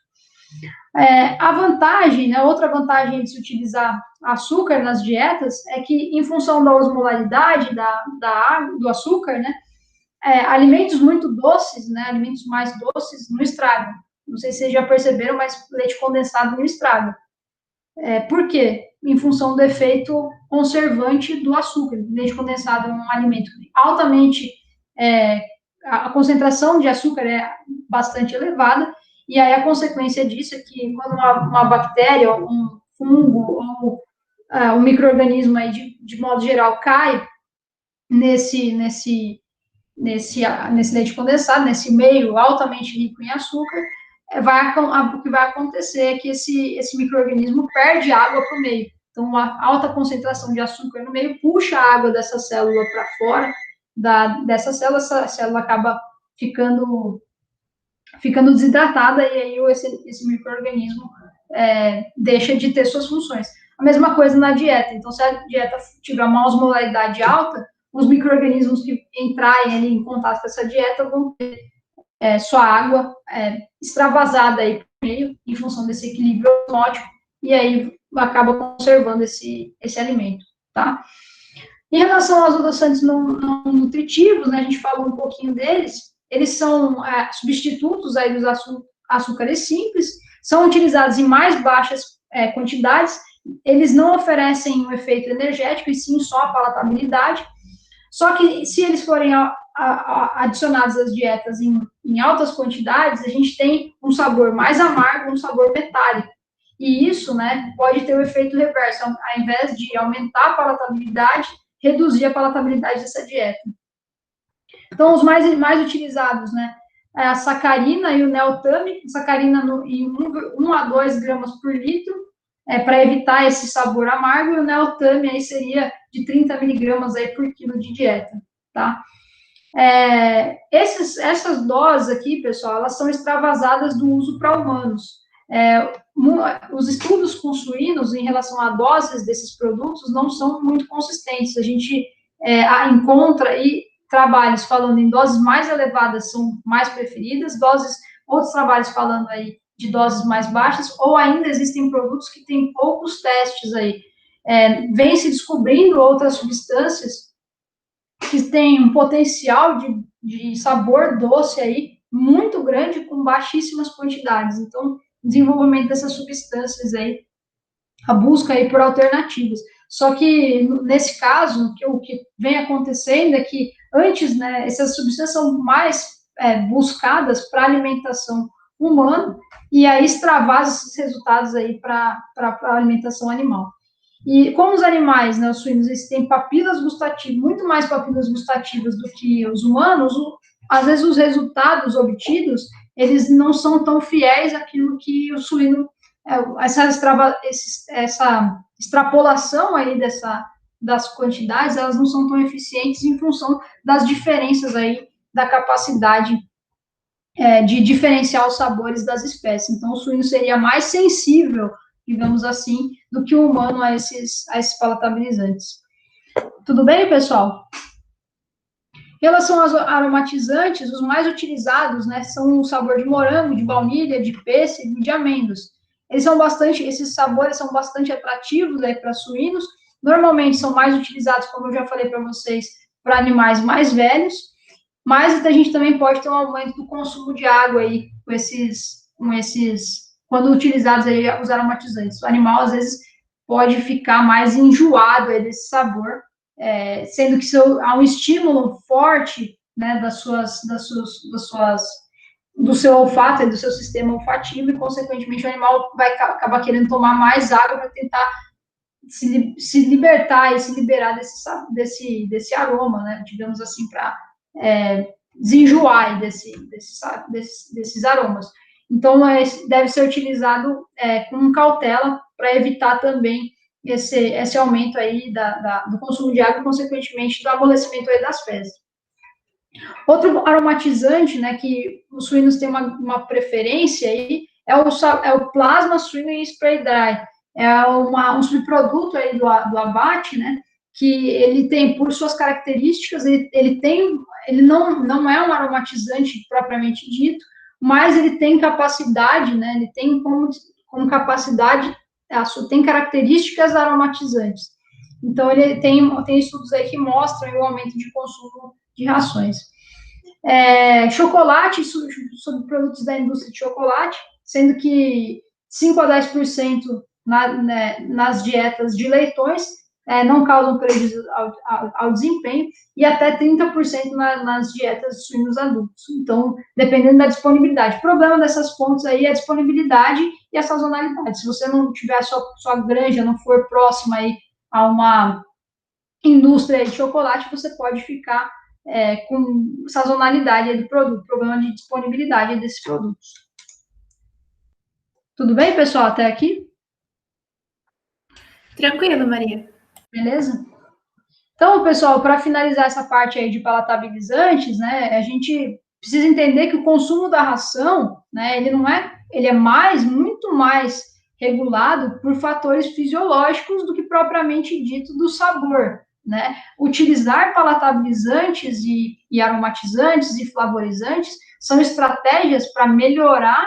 A vantagem, né, outra vantagem de se utilizar açúcar nas dietas é que, em função da osmolaridade da água, do açúcar, né, alimentos muito doces, né, alimentos mais doces, não estragam. Não sei se vocês já perceberam, mas leite condensado não estraga. Por quê? Em função do efeito conservante do açúcar. Leite condensado é um alimento altamente... a concentração de açúcar é bastante elevada, e aí a consequência disso é que quando uma bactéria, um fungo, ou um micro-organismo aí de modo geral cai nesse leite condensado, nesse meio altamente rico em açúcar, o que vai acontecer é que esse micro-organismo perde água para o meio. Então, uma alta concentração de açúcar no meio puxa a água dessa célula para fora dessa célula, essa célula acaba ficando desidratada e aí esse micro-organismo deixa de ter suas funções. A mesma coisa na dieta. Então, se a dieta tiver uma osmolaridade alta, os micro-organismos que entrarem ali em contato com essa dieta vão ter sua água extravasada aí por meio, em função desse equilíbrio osmótico, e aí acaba conservando esse alimento, tá? Em relação aos adoçantes não nutritivos, né, a gente falou um pouquinho deles, eles são substitutos aí dos açúcares simples, são utilizados em mais baixas quantidades, eles não oferecem um efeito energético, e sim só a palatabilidade, só que se eles forem adicionados às dietas em altas quantidades, a gente tem um sabor mais amargo, um sabor metálico. E isso, né, pode ter o efeito reverso, ao invés de aumentar a palatabilidade, reduzir a palatabilidade dessa dieta. Então, os mais utilizados, né, é a sacarina e o neotame, sacarina em 1 a 2 gramas por litro, para evitar esse sabor amargo, e o neotame aí seria de 30 miligramas aí por quilo de dieta, tá? Essas doses aqui, pessoal, elas são extravasadas do uso para humanos. Os estudos com suínos em relação a doses desses produtos não são muito consistentes. A gente encontra trabalhos falando em doses mais elevadas são mais preferidas, outros trabalhos falando aí de doses mais baixas, ou ainda existem produtos que têm poucos testes aí. Vem se descobrindo outras substâncias que têm um potencial de sabor doce aí muito grande com baixíssimas quantidades. Então, desenvolvimento dessas substâncias aí, a busca aí por alternativas. Só que, nesse caso, o que vem acontecendo é que, antes, né, essas substâncias são mais buscadas para alimentação humana, e aí extravasa esses resultados aí para a alimentação animal. E como os animais, né, os suínos, eles têm papilas gustativas, muito mais papilas gustativas do que os humanos, às vezes os resultados obtidos, eles não são tão fiéis àquilo que o suíno, essa extrapolação aí das quantidades, elas não são tão eficientes em função das diferenças aí da capacidade de diferenciar os sabores das espécies. Então, o suíno seria mais sensível, digamos assim, do que o humano a esses palatabilizantes. Tudo bem, pessoal? Em relação aos aromatizantes, os mais utilizados, né, são o sabor de morango, de baunilha, de pêssego e de amêndoas. Esses sabores são bastante atrativos aí para suínos. Normalmente são mais utilizados, como eu já falei para vocês, para animais mais velhos. Mas a gente também pode ter um aumento do consumo de água aí quando utilizados aí os aromatizantes. O animal, às vezes, pode ficar mais enjoado aí desse sabor, sendo que há um estímulo forte, né, do seu olfato e do seu sistema olfativo, e, consequentemente, o animal vai acabar querendo tomar mais água para tentar se libertar e se liberar desse aroma, né, digamos assim, para desenjoar desses aromas. Então, deve ser utilizado com cautela para evitar também esse aumento aí do consumo de água e, consequentemente, do amolecimento aí das fezes. Outro aromatizante, né, que os suínos têm uma preferência aí, é o plasma suíno spray dry. É um subproduto aí do abate, né, que ele tem, por suas características, ele não é um aromatizante propriamente dito, mas ele tem capacidade, né, ele tem como capacidade, tem características aromatizantes. Então, ele tem estudos aí que mostram o aumento de consumo de rações. Chocolate, subprodutos da indústria de chocolate, sendo que 5 a 10% nas dietas de leitões não causam prejuízo ao desempenho, e até 30% nas dietas de suínos adultos. Então, dependendo da disponibilidade. O problema dessas fontes aí é a disponibilidade e a sazonalidade. Se você não tiver a sua granja, não for próxima aí a uma indústria de chocolate, você pode ficar com sazonalidade do produto, problema de disponibilidade desses produtos. Tudo bem, pessoal, até aqui? Tranquilo, Maria. Beleza? Então, pessoal, para finalizar essa parte aí de palatabilizantes, né, a gente precisa entender que o consumo da ração, né, ele é muito mais regulado por fatores fisiológicos do que propriamente dito do sabor, né? Utilizar palatabilizantes e aromatizantes e flavorizantes são estratégias para melhorar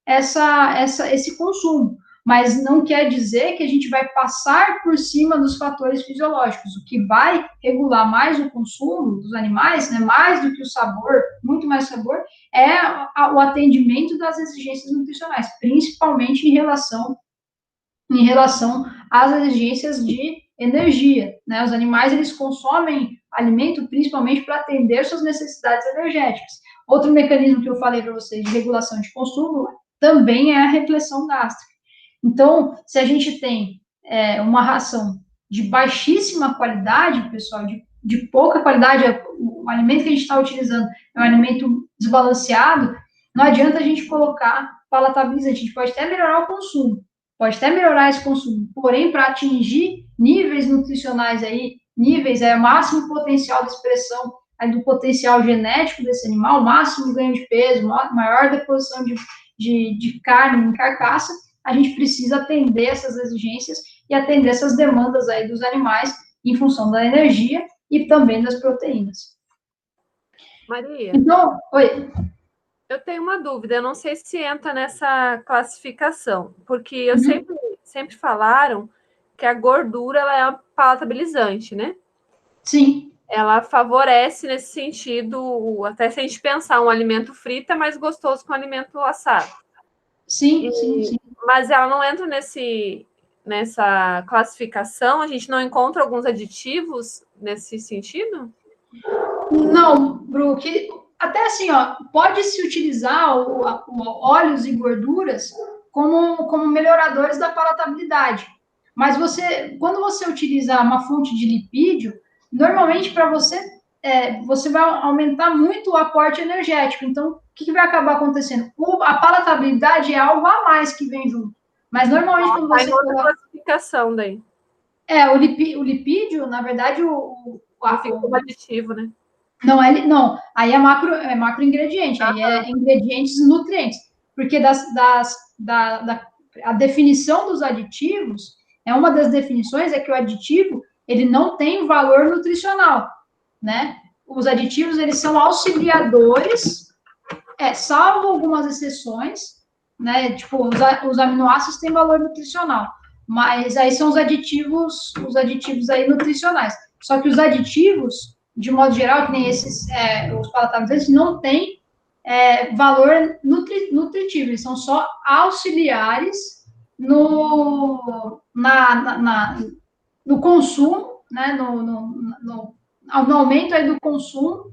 esse consumo, mas não quer dizer que a gente vai passar por cima dos fatores fisiológicos. O que vai regular mais o consumo dos animais, né, mais do que o sabor, muito mais sabor, é o atendimento das exigências nutricionais, principalmente em relação às exigências de energia, né? Os animais, eles consomem alimento principalmente para atender suas necessidades energéticas. Outro mecanismo que eu falei para vocês de regulação de consumo também é a reflexão gástrica. Então, se a gente tem uma ração de baixíssima qualidade, pessoal, de pouca qualidade, o alimento que a gente está utilizando é um alimento desbalanceado, não adianta a gente colocar palatabilizante, a gente pode até melhorar o consumo, pode até melhorar esse consumo, porém, para atingir níveis nutricionais aí, níveis, máximo potencial de expressão aí do potencial genético desse animal, máximo ganho de peso, maior deposição de carne em carcaça, a gente precisa atender essas exigências e atender essas demandas aí dos animais em função da energia e também das proteínas. Maria. Então, oi. Eu tenho uma dúvida, eu não sei se entra nessa classificação, porque eu sempre falaram que a gordura ela é palatabilizante, né? Sim. Ela favorece nesse sentido, até se a gente pensar, um alimento frito é mais gostoso que um alimento assado. Sim, sim. Mas ela não entra nessa classificação? A gente não encontra alguns aditivos nesse sentido? Não, Bru, até assim, pode-se utilizar óleos e gorduras como melhoradores da palatabilidade. Mas quando você utiliza uma fonte de lipídio, normalmente para você vai aumentar muito o aporte energético. Então, o que vai acabar acontecendo? A palatabilidade é algo a mais que vem junto. Mas normalmente quando você coloca classificação daí. O lipídio, na verdade, o aditivo, né? Não, aí é macro ingrediente, aí é ingredientes nutrientes, porque a definição dos aditivos, uma das definições é que o aditivo, ele não tem valor nutricional, né? Os aditivos, eles são auxiliadores, salvo algumas exceções, né? Tipo, os aminoácidos têm valor nutricional, mas aí são os aditivos aí nutricionais. Só que os aditivos, de modo geral, que nem os palatabilizantes, não têm valor nutritivo, eles são só auxiliares no consumo, né, no aumento aí do consumo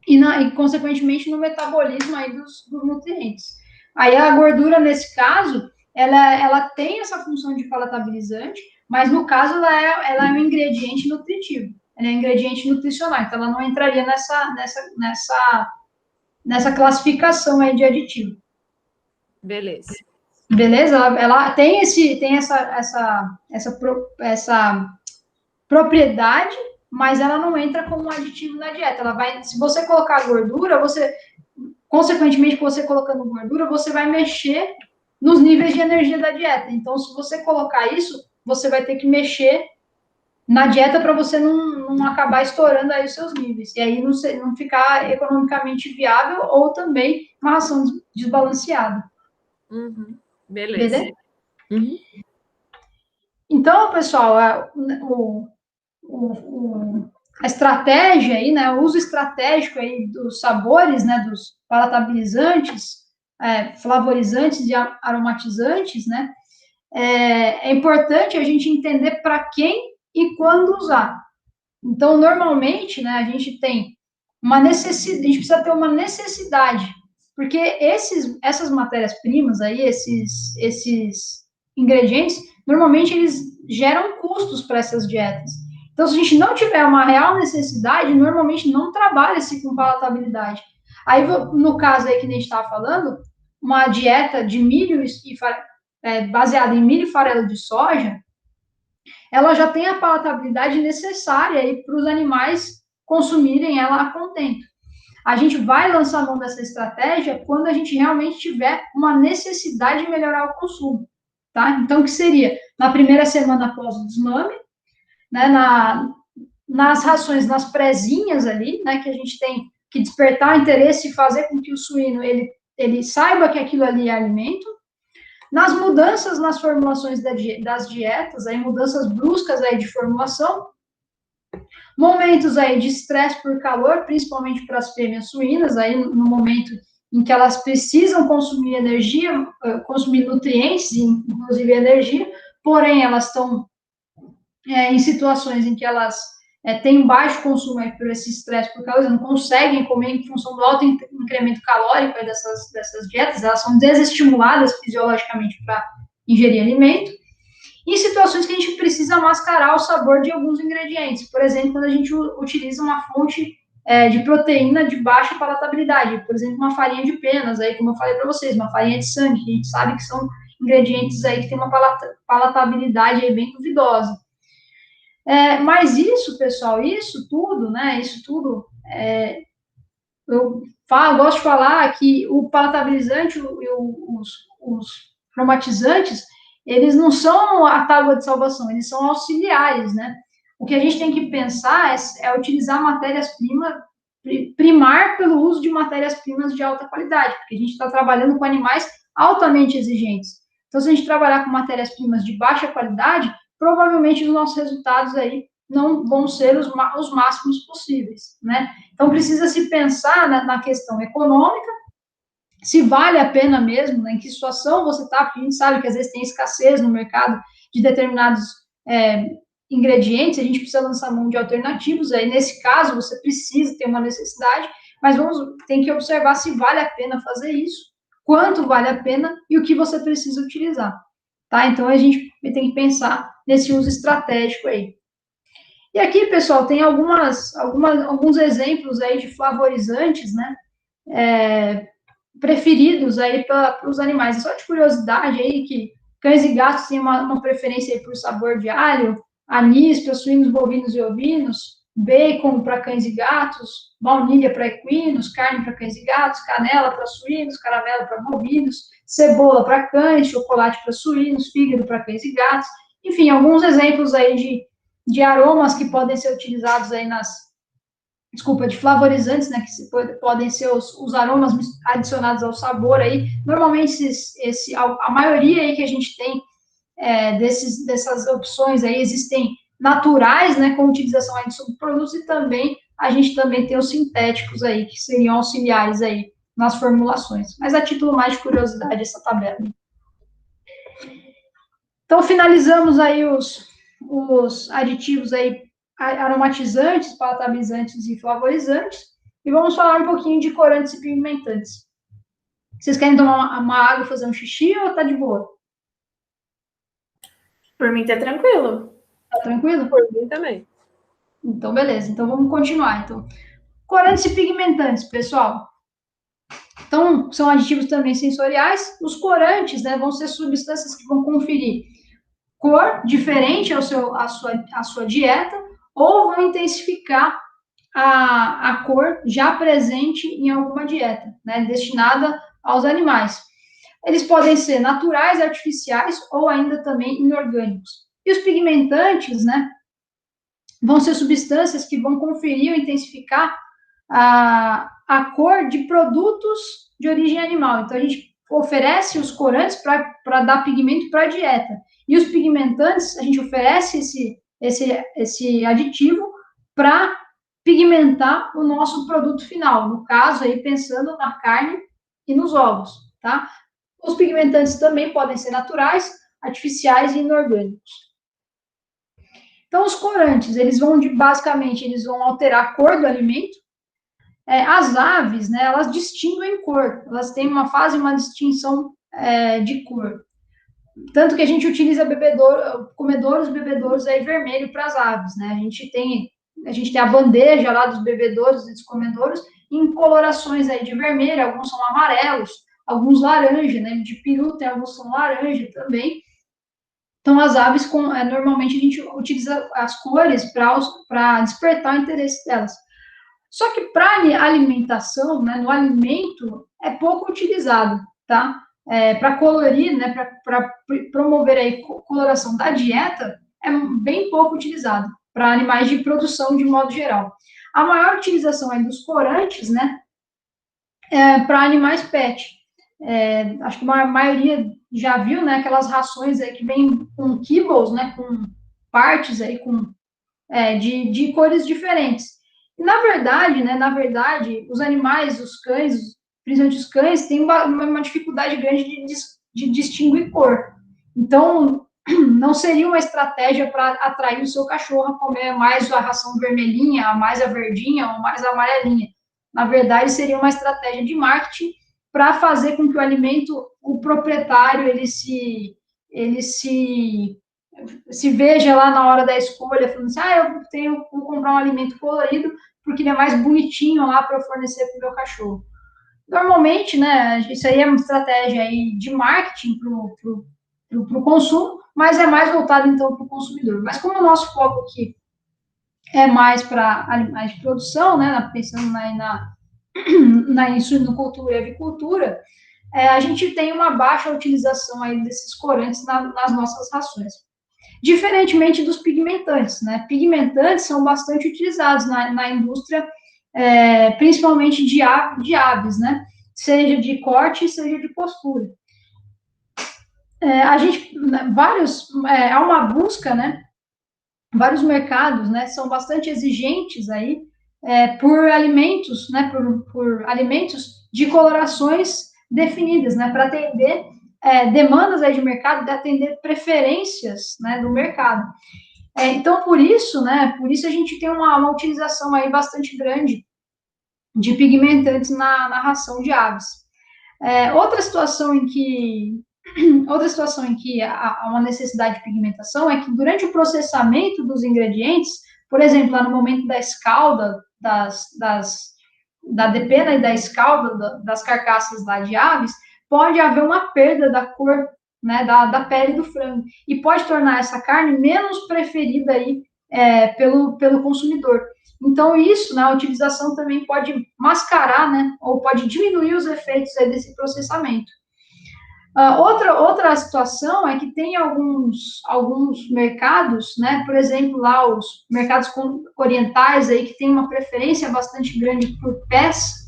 e, consequentemente, no metabolismo aí dos nutrientes. Aí a gordura, nesse caso, ela tem essa função de palatabilizante, mas no caso ela é um ingrediente nutritivo, ela é um ingrediente nutricional, então ela não entraria nessa classificação aí de aditivo. Beleza. Beleza? Ela tem essa propriedade, mas ela não entra como um aditivo na dieta. Se você colocar gordura, consequentemente, você colocando gordura, você vai mexer nos níveis de energia da dieta. Então, se você colocar isso, você vai ter que mexer na dieta para você não acabar estourando aí os seus níveis. E aí não ficar economicamente viável ou também uma ração desbalanceada. Beleza? Então, pessoal, a estratégia aí, né, o uso estratégico aí dos sabores, né, dos palatabilizantes, flavorizantes e aromatizantes, né, é importante a gente entender para quem e quando usar. Então, normalmente, né, a gente tem uma necessidade, a gente precisa ter uma necessidade, porque essas matérias-primas aí, esses ingredientes, normalmente eles geram custos para essas dietas. Então, se a gente não tiver uma real necessidade, normalmente não trabalha-se com palatabilidade. Aí, no caso aí que a gente estava falando, uma dieta de milho baseada em milho e farelo de soja, ela já tem a palatabilidade necessária para os animais consumirem ela a contento. A gente vai lançar mão dessa estratégia quando a gente realmente tiver uma necessidade de melhorar o consumo. tá? Então, o que seria? Na primeira semana após o desmame, né, nas rações, nas prezinhas ali, né, que a gente tem que despertar o interesse e fazer com que o suíno, ele saiba que aquilo ali é alimento. Nas mudanças nas formulações das dietas, aí, mudanças bruscas aí de formulação, momentos aí de estresse por calor, principalmente para as fêmeas suínas, aí no momento em que elas precisam consumir energia, consumir nutrientes, inclusive energia, porém elas estão em situações em que elas têm um baixo consumo aí por esse estresse por calor, elas não conseguem comer em função do alto incremento calórico aí dessas dietas, elas são desestimuladas fisiologicamente para ingerir alimento. Em situações que a gente precisa mascarar o sabor de alguns ingredientes. Por exemplo, quando a gente utiliza uma fonte de proteína de baixa palatabilidade, por exemplo, uma farinha de penas, aí, como eu falei para vocês, uma farinha de sangue, que a gente sabe que são ingredientes aí que tem uma palatabilidade aí bem duvidosa. Mas isso, pessoal, isso tudo, né, eu gosto de falar que o palatabilizante e os aromatizantes, eles não são a tábua de salvação, eles são auxiliares, né? O que a gente tem que pensar é utilizar matérias-primas, primar pelo uso de matérias-primas de alta qualidade, porque a gente está trabalhando com animais altamente exigentes. Então, se a gente trabalhar com matérias-primas de baixa qualidade, provavelmente os nossos resultados aí não vão ser os máximos possíveis, né? Então, precisa se pensar na questão econômica, se vale a pena mesmo, né, em que situação você está, porque a gente sabe que às vezes tem escassez no mercado de determinados ingredientes, a gente precisa lançar mão de alternativos, aí nesse caso você precisa ter uma necessidade, mas tem que observar se vale a pena fazer isso, quanto vale a pena e o que você precisa utilizar, tá? Então, a gente tem que pensar nesse uso estratégico aí. E aqui, pessoal, tem alguns exemplos aí de flavorizantes, né, preferidos aí para os animais. É só de curiosidade aí que cães e gatos têm uma preferência aí por sabor de alho, anis para suínos, bovinos e ovinos, bacon para cães e gatos, baunilha para equinos, carne para cães e gatos, canela para suínos, caramelo para bovinos, cebola para cães, chocolate para suínos, fígado para cães e gatos. Enfim, alguns exemplos aí de aromas que podem ser utilizados aí de flavorizantes, né, que podem ser os aromas adicionados ao sabor aí. Normalmente, a maioria aí que a gente tem dessas opções aí existem naturais, né, com utilização aí de subprodutos, e também a gente também tem os sintéticos aí, que seriam auxiliares aí nas formulações. Mas a título mais de curiosidade, essa tabela. Então, finalizamos aí os aditivos aí aromatizantes, palatabilizantes e flavorizantes, e vamos falar um pouquinho de corantes e pigmentantes. Vocês querem tomar uma água e fazer um xixi ou tá de boa? Por mim tá tranquilo. Tá tranquilo? Por mim também. Então, beleza. Então, vamos continuar. Então, corantes e pigmentantes, pessoal. Então, são aditivos também sensoriais. Os corantes, né, vão ser substâncias que vão conferir cor diferente à sua dieta, ou vão intensificar a cor já presente em alguma dieta, né, destinada aos animais. Eles podem ser naturais, artificiais ou ainda também inorgânicos. E os pigmentantes, né, vão ser substâncias que vão conferir ou intensificar a cor de produtos de origem animal. Então, a gente oferece os corantes para dar pigmento para a dieta. E os pigmentantes, a gente oferece esse aditivo para pigmentar o nosso produto final. No caso, aí, pensando na carne e nos ovos, tá? Os pigmentantes também podem ser naturais, artificiais e inorgânicos. Então, os corantes, basicamente, eles vão alterar a cor do alimento. As aves, né, elas distinguem cor, elas têm uma distinção de cor. Tanto que a gente utiliza comedouros, bebedouros aí vermelho para as aves, né? A gente tem a bandeja lá dos bebedouros e dos comedouros em colorações aí de vermelho, alguns são amarelos, alguns laranja, né? De peru tem alguns são laranja também. Então, as aves, normalmente a gente utiliza as cores para despertar o interesse delas. Só que para alimentação, né, no alimento, é pouco utilizado, tá? para colorir, né, para promover aí coloração da dieta, é bem pouco utilizado para animais de produção de modo geral. A maior utilização aí dos corantes, né, para animais pet. Acho que a maioria já viu, né, aquelas rações aí que vem com kibbles, né, com partes aí de cores diferentes. E, na verdade, os animais, os cães, principalmente os cães, têm uma dificuldade grande de distinguir cor. Então, não seria uma estratégia para atrair o seu cachorro a comer mais a ração vermelhinha, mais a verdinha ou mais a amarelinha. Na verdade, seria uma estratégia de marketing para fazer com que o alimento, o proprietário, ele se veja lá na hora da escolha, falando assim, vou comprar um alimento colorido porque ele é mais bonitinho lá para eu fornecer para o meu cachorro. Normalmente, né, isso aí é uma estratégia aí de marketing para o consumo, mas é mais voltado, então, para o consumidor. Mas como o nosso foco aqui é mais para animais de produção, né, pensando na suinocultura e avicultura, a gente tem uma baixa utilização aí desses corantes nas nossas rações. Diferentemente dos pigmentantes, né? Pigmentantes são bastante utilizados na indústria, principalmente de aves, né? Seja de corte, seja de postura. Há uma busca, né? Vários mercados, né? São bastante exigentes aí por alimentos, né? Por alimentos de colorações definidas, né? Para atender demandas aí de mercado, de atender preferências, né, do mercado. Então, por isso a gente tem uma utilização aí bastante grande de pigmentantes na ração de aves. Outra situação em que há uma necessidade de pigmentação é que durante o processamento dos ingredientes, por exemplo, lá no momento da escalda, da depena e da escalda das carcaças lá de aves, pode haver uma perda da cor, né, da pele do frango, e pode tornar essa carne menos preferida aí, pelo consumidor. Então, isso, né, a utilização também pode mascarar, né, ou pode diminuir os efeitos aí desse processamento. Outra situação é que tem alguns mercados, né, por exemplo, lá os mercados orientais aí que tem uma preferência bastante grande por pés,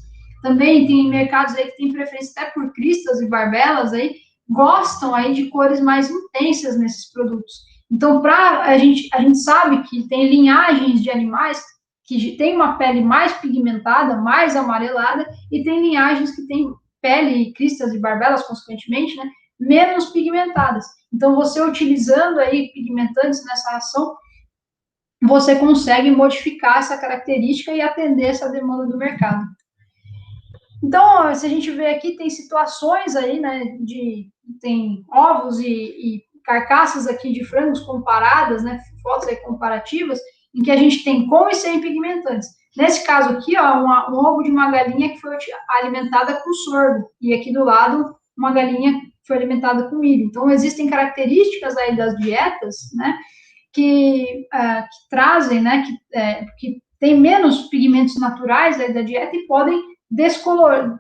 também tem mercados aí que tem preferência até por cristas e barbelas aí, gostam aí de cores mais intensas nesses produtos. Então, a gente sabe que tem linhagens de animais que tem uma pele mais pigmentada, mais amarelada, e tem linhagens que tem pele, cristas e barbelas, consequentemente, né, menos pigmentadas. Então, você utilizando aí pigmentantes nessa ração, você consegue modificar essa característica e atender essa demanda do mercado. Então, se a gente vê aqui, tem situações aí, né, tem ovos e carcaças aqui de frangos comparadas, né, fotos aí comparativas, em que a gente tem com e sem pigmentantes. Nesse caso aqui, ó, um ovo de uma galinha que foi alimentada com sorgo, e aqui do lado, uma galinha que foi alimentada com milho. Então, existem características aí das dietas, né, que trazem, né, que tem menos pigmentos naturais aí da dieta e podem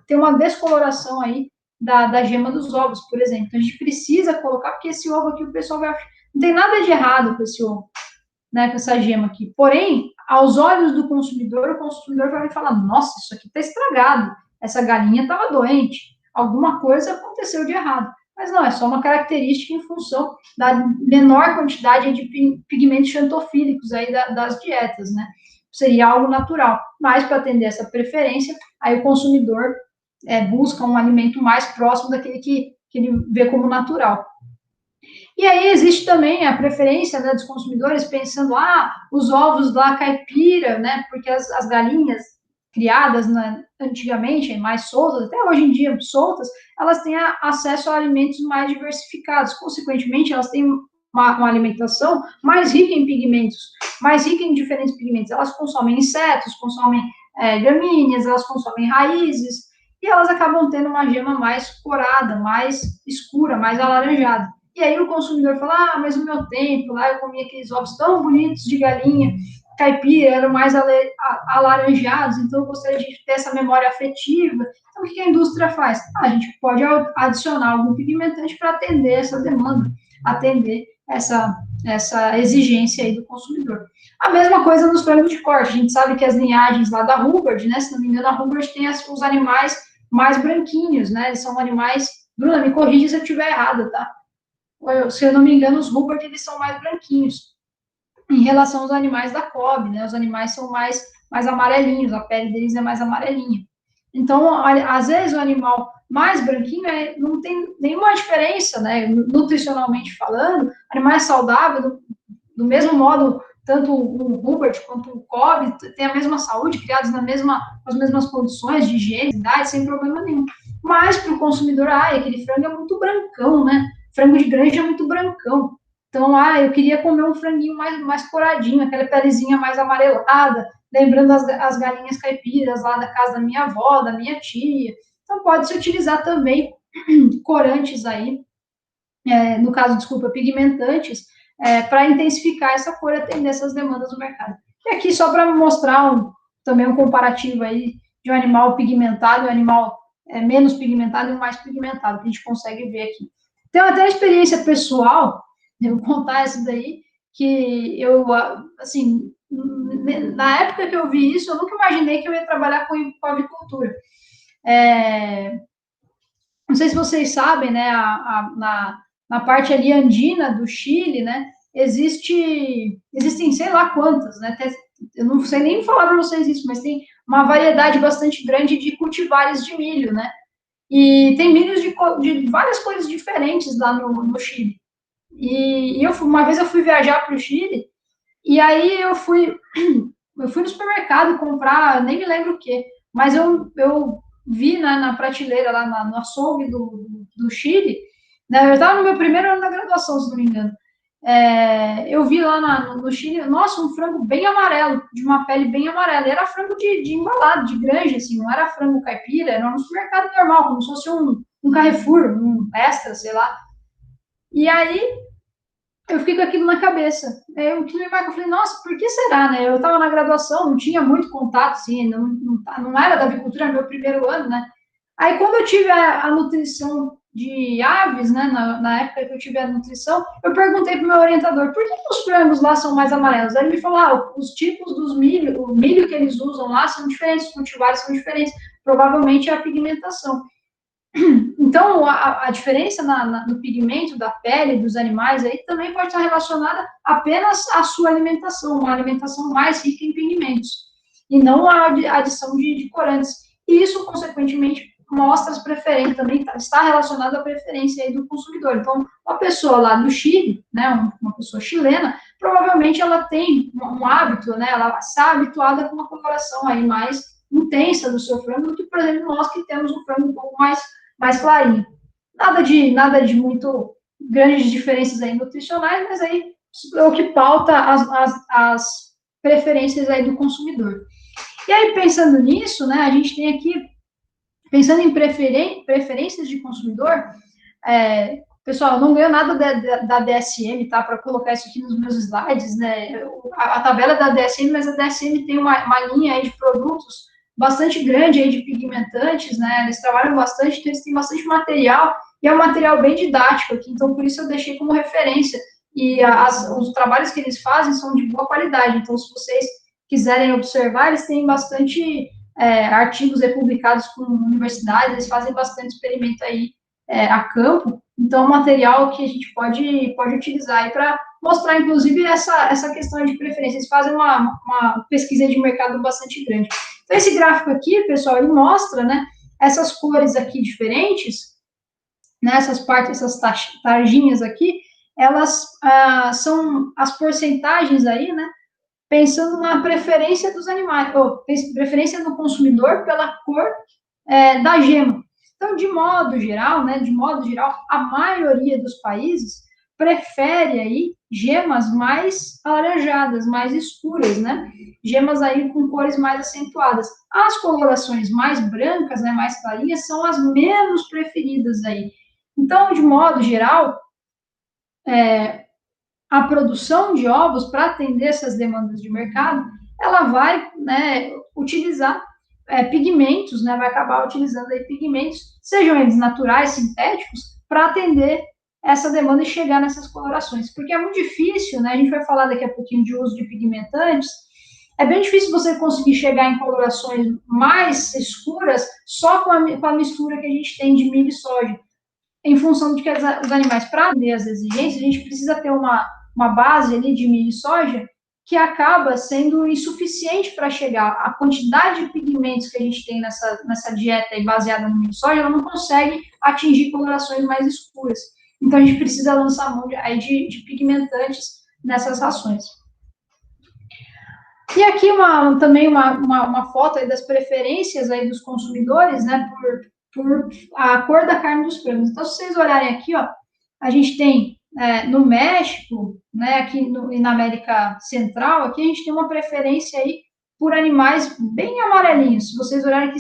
ter uma descoloração aí da gema dos ovos, por exemplo. Então, a gente precisa colocar, porque esse ovo aqui o pessoal vai achar, não tem nada de errado com esse ovo, né, com essa gema aqui. Porém, aos olhos do consumidor, o consumidor vai falar, nossa, isso aqui está estragado, essa galinha estava doente, alguma coisa aconteceu de errado. Mas não, é só uma característica em função da menor quantidade de pigmentos xantofílicos aí das dietas, né? Seria algo natural. Mas para atender essa preferência, aí o consumidor busca um alimento mais próximo daquele que ele vê como natural. E aí existe também a preferência, né, dos consumidores pensando, os ovos lá caipira, né, porque as galinhas criadas, né, antigamente, mais soltas, até hoje em dia soltas, elas têm acesso a alimentos mais diversificados, consequentemente, elas têm uma alimentação mais rica em pigmentos, mais rica em diferentes pigmentos. Elas consomem insetos, consomem gramíneas, elas consomem raízes, e elas acabam tendo uma gema mais corada, mais escura, mais alaranjada. E aí o consumidor fala, mas no meu tempo, lá eu comia aqueles ovos tão bonitos de galinha, caipira eram mais alaranjados, então eu gostaria de ter essa memória afetiva. Então, o que a indústria faz? A gente pode adicionar algum pigmentante para atender essa demanda, atender essa exigência aí do consumidor. A mesma coisa nos frangos de corte. A gente sabe que as linhagens lá da Hubbard, né? Se não me engano, a Hubbard tem os animais mais branquinhos, né? Eles são animais... Bruna, me corrija se eu estiver errada, tá? Se eu não me engano, os Hubbard, eles são mais branquinhos em relação aos animais da Kobe, né? Os animais são mais amarelinhos, a pele deles é mais amarelinha. Então, às vezes, o animal mais branquinho não tem nenhuma diferença, né? Nutricionalmente falando, animal é saudável, do mesmo modo, tanto o Hubbard quanto o Kobe têm a mesma saúde, criados com as mesmas condições de higiene, idade, sem problema nenhum. Mas, para o consumidor, aquele frango é muito brancão, né? Frango de granja é muito brancão. Então, eu queria comer um franguinho mais coradinho, aquela pelezinha mais amarelada, lembrando as galinhas caipiras lá da casa da minha avó, da minha tia. Então, pode-se utilizar também corantes aí, no caso, desculpa, pigmentantes, para intensificar essa cor e atender essas demandas do mercado. E aqui, só para mostrar também um comparativo aí de um animal pigmentado e um animal menos pigmentado e um mais pigmentado, que a gente consegue ver aqui. Tem até a experiência pessoal, eu vou contar essa daí, que eu, assim, na época que eu vi isso, eu nunca imaginei que eu ia trabalhar com avicultura. Não sei se vocês sabem, né, na parte ali andina do Chile, né, existem sei lá quantas, né, eu não sei nem falar para vocês isso, mas tem uma variedade bastante grande de cultivares de milho, né, e tem milhos de várias coisas diferentes lá no Chile. E uma vez eu fui viajar para o Chile, e aí eu fui no supermercado comprar, nem me lembro o que, mas eu vi na prateleira, lá no açougue do Chile, né, eu estava no meu primeiro ano da graduação, se não me engano, eu vi lá no Chile, nossa, um frango bem amarelo, de uma pele bem amarela, era frango de embalado, de granja, assim, não era frango caipira, era um supermercado normal, como se fosse um Carrefour, um Extra, sei lá. E aí, eu fiquei com aquilo na cabeça. Eu falei, nossa, por que será, né? Eu estava na graduação, não tinha muito contato, assim, não era da avicultura no meu primeiro ano, né? Aí, quando eu tive a nutrição de aves, né, na época que eu tive a nutrição, eu perguntei para o meu orientador, por que os frangos lá são mais amarelos? Aí ele me falou, os tipos dos milho, o milho que eles usam lá são diferentes, os cultivares são diferentes, provavelmente é a pigmentação. Então, a diferença no pigmento da pele dos animais aí também pode estar relacionada apenas à sua alimentação, uma alimentação mais rica em pigmentos, e não a adição de corantes. E isso, consequentemente, mostra as preferências, também está relacionado à preferência aí do consumidor. Então, uma pessoa lá do Chile, né, uma pessoa chilena, provavelmente ela tem um hábito, né, ela está habituada com uma coloração aí mais intensa do seu frango do que, por exemplo, nós que temos um frango um pouco mais clarinho. Nada de muito grandes diferenças aí nutricionais, mas aí é o que pauta as preferências aí do consumidor. E aí, pensando nisso, né, a gente tem aqui, pensando em preferências de consumidor, pessoal, eu não ganho nada da DSM, tá, para colocar isso aqui nos meus slides, né, a tabela da DSM, mas a DSM tem uma linha aí de produtos bastante grande aí de pigmentantes, né, eles trabalham bastante, então eles têm bastante material, e é um material bem didático aqui, então por isso eu deixei como referência, e os trabalhos que eles fazem são de boa qualidade, então se vocês quiserem observar, eles têm bastante artigos publicados com universidades, eles fazem bastante experimento aí a campo, então é um material que a gente pode utilizar aí para mostrar, inclusive, essa questão de preferência, eles fazem uma pesquisa de mercado bastante grande. Então, esse gráfico aqui, pessoal, ele mostra, né, essas cores aqui diferentes, né, essas tarjinhas aqui, elas são as porcentagens aí, né, pensando na preferência dos animais, ou preferência do consumidor pela cor da gema. Então, de modo geral, a maioria dos países prefere aí gemas mais alaranjadas, mais escuras, né? Gemas aí com cores mais acentuadas. As colorações mais brancas, né, mais clarinhas, são as menos preferidas aí. Então, de modo geral, a produção de ovos para atender essas demandas de mercado, ela vai, né, utilizar pigmentos, né, vai acabar utilizando aí pigmentos, sejam eles naturais, sintéticos, para atender essa demanda e chegar nessas colorações, porque é muito difícil, né, a gente vai falar daqui a pouquinho de uso de pigmentantes, é bem difícil você conseguir chegar em colorações mais escuras só com a mistura que a gente tem de milho e soja, em função de que os animais, para atender as exigências, a gente precisa ter uma base ali de milho e soja que acaba sendo insuficiente para chegar. A quantidade de pigmentos que a gente tem nessa dieta aí baseada no milho e soja, ela não consegue atingir colorações mais escuras. Então, a gente precisa lançar mão aí de pigmentantes nessas rações. E aqui também uma foto aí das preferências aí dos consumidores, né, por a cor da carne dos frangos. Então, se vocês olharem aqui, ó, a gente tem no México, né, aqui e na América Central, aqui a gente tem uma preferência aí por animais bem amarelinhos. Se vocês olharem aqui,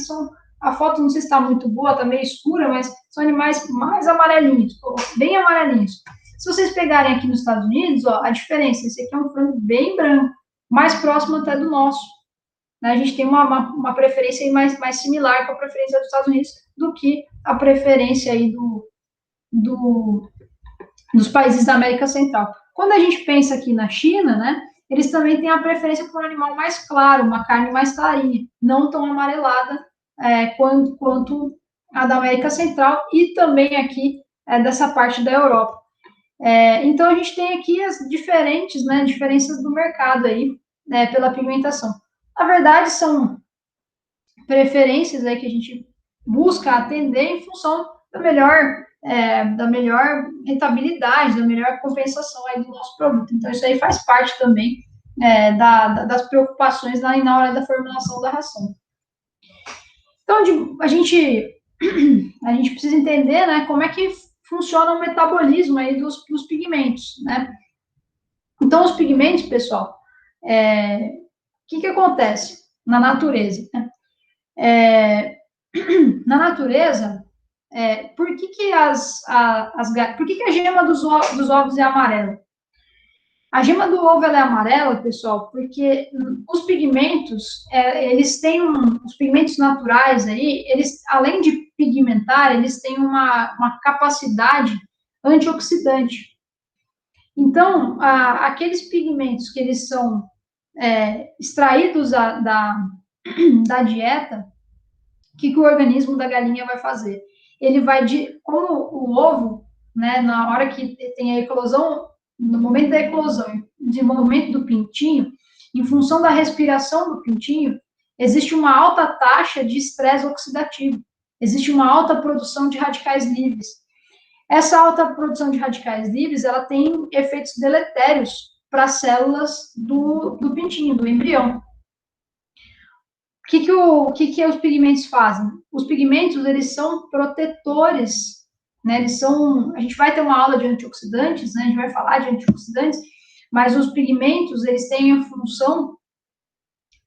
a foto não sei se está muito boa, está meio escura, mas são animais mais amarelinhos, bem amarelinhos. Se vocês pegarem aqui nos Estados Unidos, ó, a diferença, esse aqui é um frango bem branco, mais próximo até do nosso. Né? A gente tem uma preferência aí mais similar com a preferência dos Estados Unidos do que a preferência aí dos países da América Central. Quando a gente pensa aqui na China, né, eles também têm a preferência por um animal mais claro, uma carne mais clarinha, não tão amarelada quanto a da América Central e também aqui dessa parte da Europa. Então, a gente tem aqui as diferenças do mercado aí, né, pela pigmentação. Na verdade, são preferências aí que a gente busca atender em função da melhor rentabilidade, da melhor compensação aí do nosso produto. Então, isso aí faz parte também das preocupações na hora da formulação da ração. Então, a gente precisa entender, né, como é que funciona o metabolismo aí dos pigmentos, né? Então, os pigmentos, pessoal, o que acontece na natureza? Né? Na natureza, por que a gema dos ovos é amarela? A gema do ovo ela é amarela, pessoal, porque os pigmentos, os pigmentos naturais aí, eles, além de pigmentar, eles têm uma capacidade antioxidante. Então, aqueles pigmentos que eles são extraídos da dieta, o que o organismo da galinha vai fazer? Ele vai, como o ovo, né, na hora que tem a eclosão, no momento da eclosão, desenvolvimento do pintinho, em função da respiração do pintinho, existe uma alta taxa de estresse oxidativo, existe uma alta produção de radicais livres. Essa alta produção de radicais livres, ela tem efeitos deletérios para as células do pintinho, do embrião. O que os pigmentos fazem? Os pigmentos, eles são protetores, né? A gente vai ter uma aula de antioxidantes, né? A gente vai falar de antioxidantes, mas os pigmentos, eles têm a função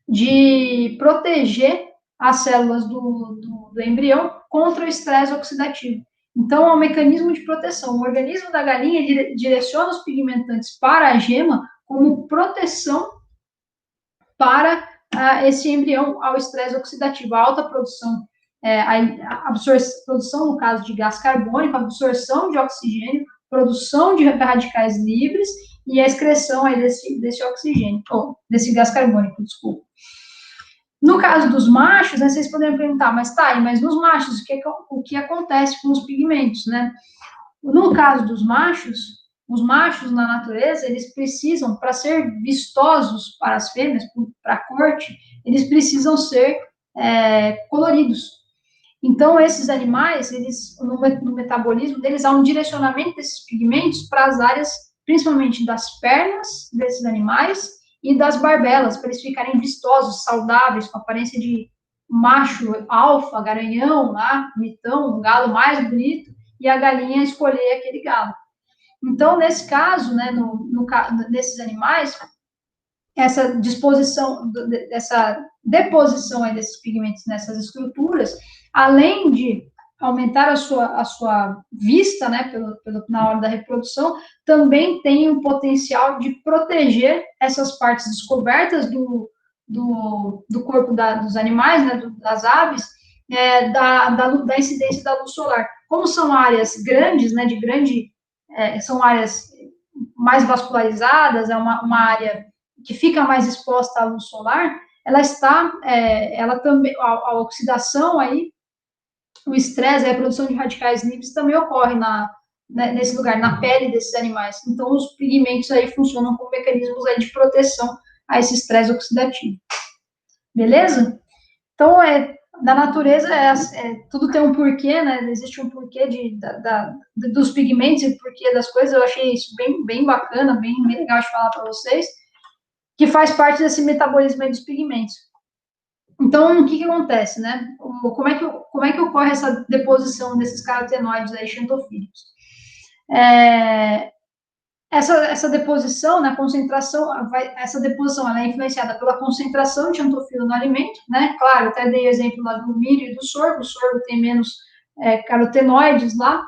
de proteger as células do embrião contra o estresse oxidativo. Então, é um mecanismo de proteção. O organismo da galinha direciona os pigmentantes para a gema como proteção para esse embrião ao estresse oxidativo, a alta produção, a produção, no caso de gás carbônico, a absorção de oxigênio, produção de radicais livres e a excreção aí desse oxigênio, ou desse gás carbônico, desculpa. No caso dos machos, né, vocês poderiam perguntar, mas nos machos, o que acontece com os pigmentos, né? No caso dos machos, os machos na natureza, eles precisam, para ser vistosos para as fêmeas, para a corte, eles precisam ser coloridos. Então, esses animais, no metabolismo deles, há um direcionamento desses pigmentos para as áreas, principalmente das pernas desses animais e das barbelas, para eles ficarem vistosos, saudáveis, com aparência de macho alfa, garanhão, lá, mitão, um galo mais bonito, e a galinha escolher aquele galo. Então, nesse caso, né, nesses animais, essa deposição aí desses pigmentos nessas estruturas, além de aumentar a sua vista, né, na hora da reprodução, também tem o potencial de proteger essas partes descobertas do corpo dos animais, né, das aves, da incidência da luz solar. Como são áreas grandes, né, são áreas mais vascularizadas, é uma área que fica mais exposta à luz solar, ela também, a oxidação aí, o estresse, a produção de radicais livres também ocorre nesse lugar, na pele desses animais. Então, os pigmentos aí funcionam como mecanismos aí de proteção a esse estresse oxidativo. Beleza? Então, na natureza, tudo tem um porquê, né? Existe um porquê dos pigmentos e porquê das coisas. Eu achei isso bem, bem bacana, bem legal de falar para vocês, que faz parte desse metabolismo aí dos pigmentos. Então, o que acontece, né? Como é que ocorre essa deposição desses carotenoides aí xantofílicos? Essa deposição, né, essa deposição ela é influenciada pela concentração de xantofila no alimento, né? Claro, até dei exemplo lá do milho e do sorgo. O sorgo tem menos carotenoides lá,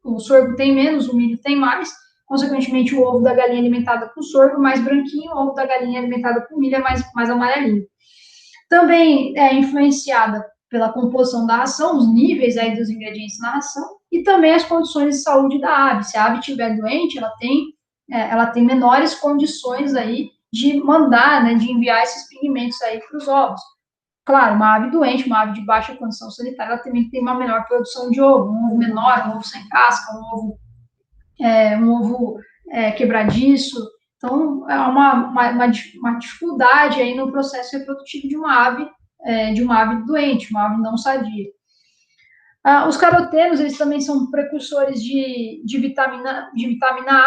o sorgo tem menos, o milho tem mais. Consequentemente, o ovo da galinha alimentada com sorgo mais branquinho, o ovo da galinha alimentada com milho é mais amarelinho. Também é influenciada pela composição da ração, os níveis aí dos ingredientes na ração, e também as condições de saúde da ave. Se a ave estiver doente, ela tem menores condições aí de mandar, né, de enviar esses pigmentos aí para os ovos. Claro, uma ave doente, uma ave de baixa condição sanitária, ela também tem uma menor produção de ovo, um ovo menor, um ovo sem casca, um ovo quebradiço. Então, é uma dificuldade aí no processo reprodutivo de uma ave doente, uma ave não sadia. Os carotenos, eles também são precursores de vitamina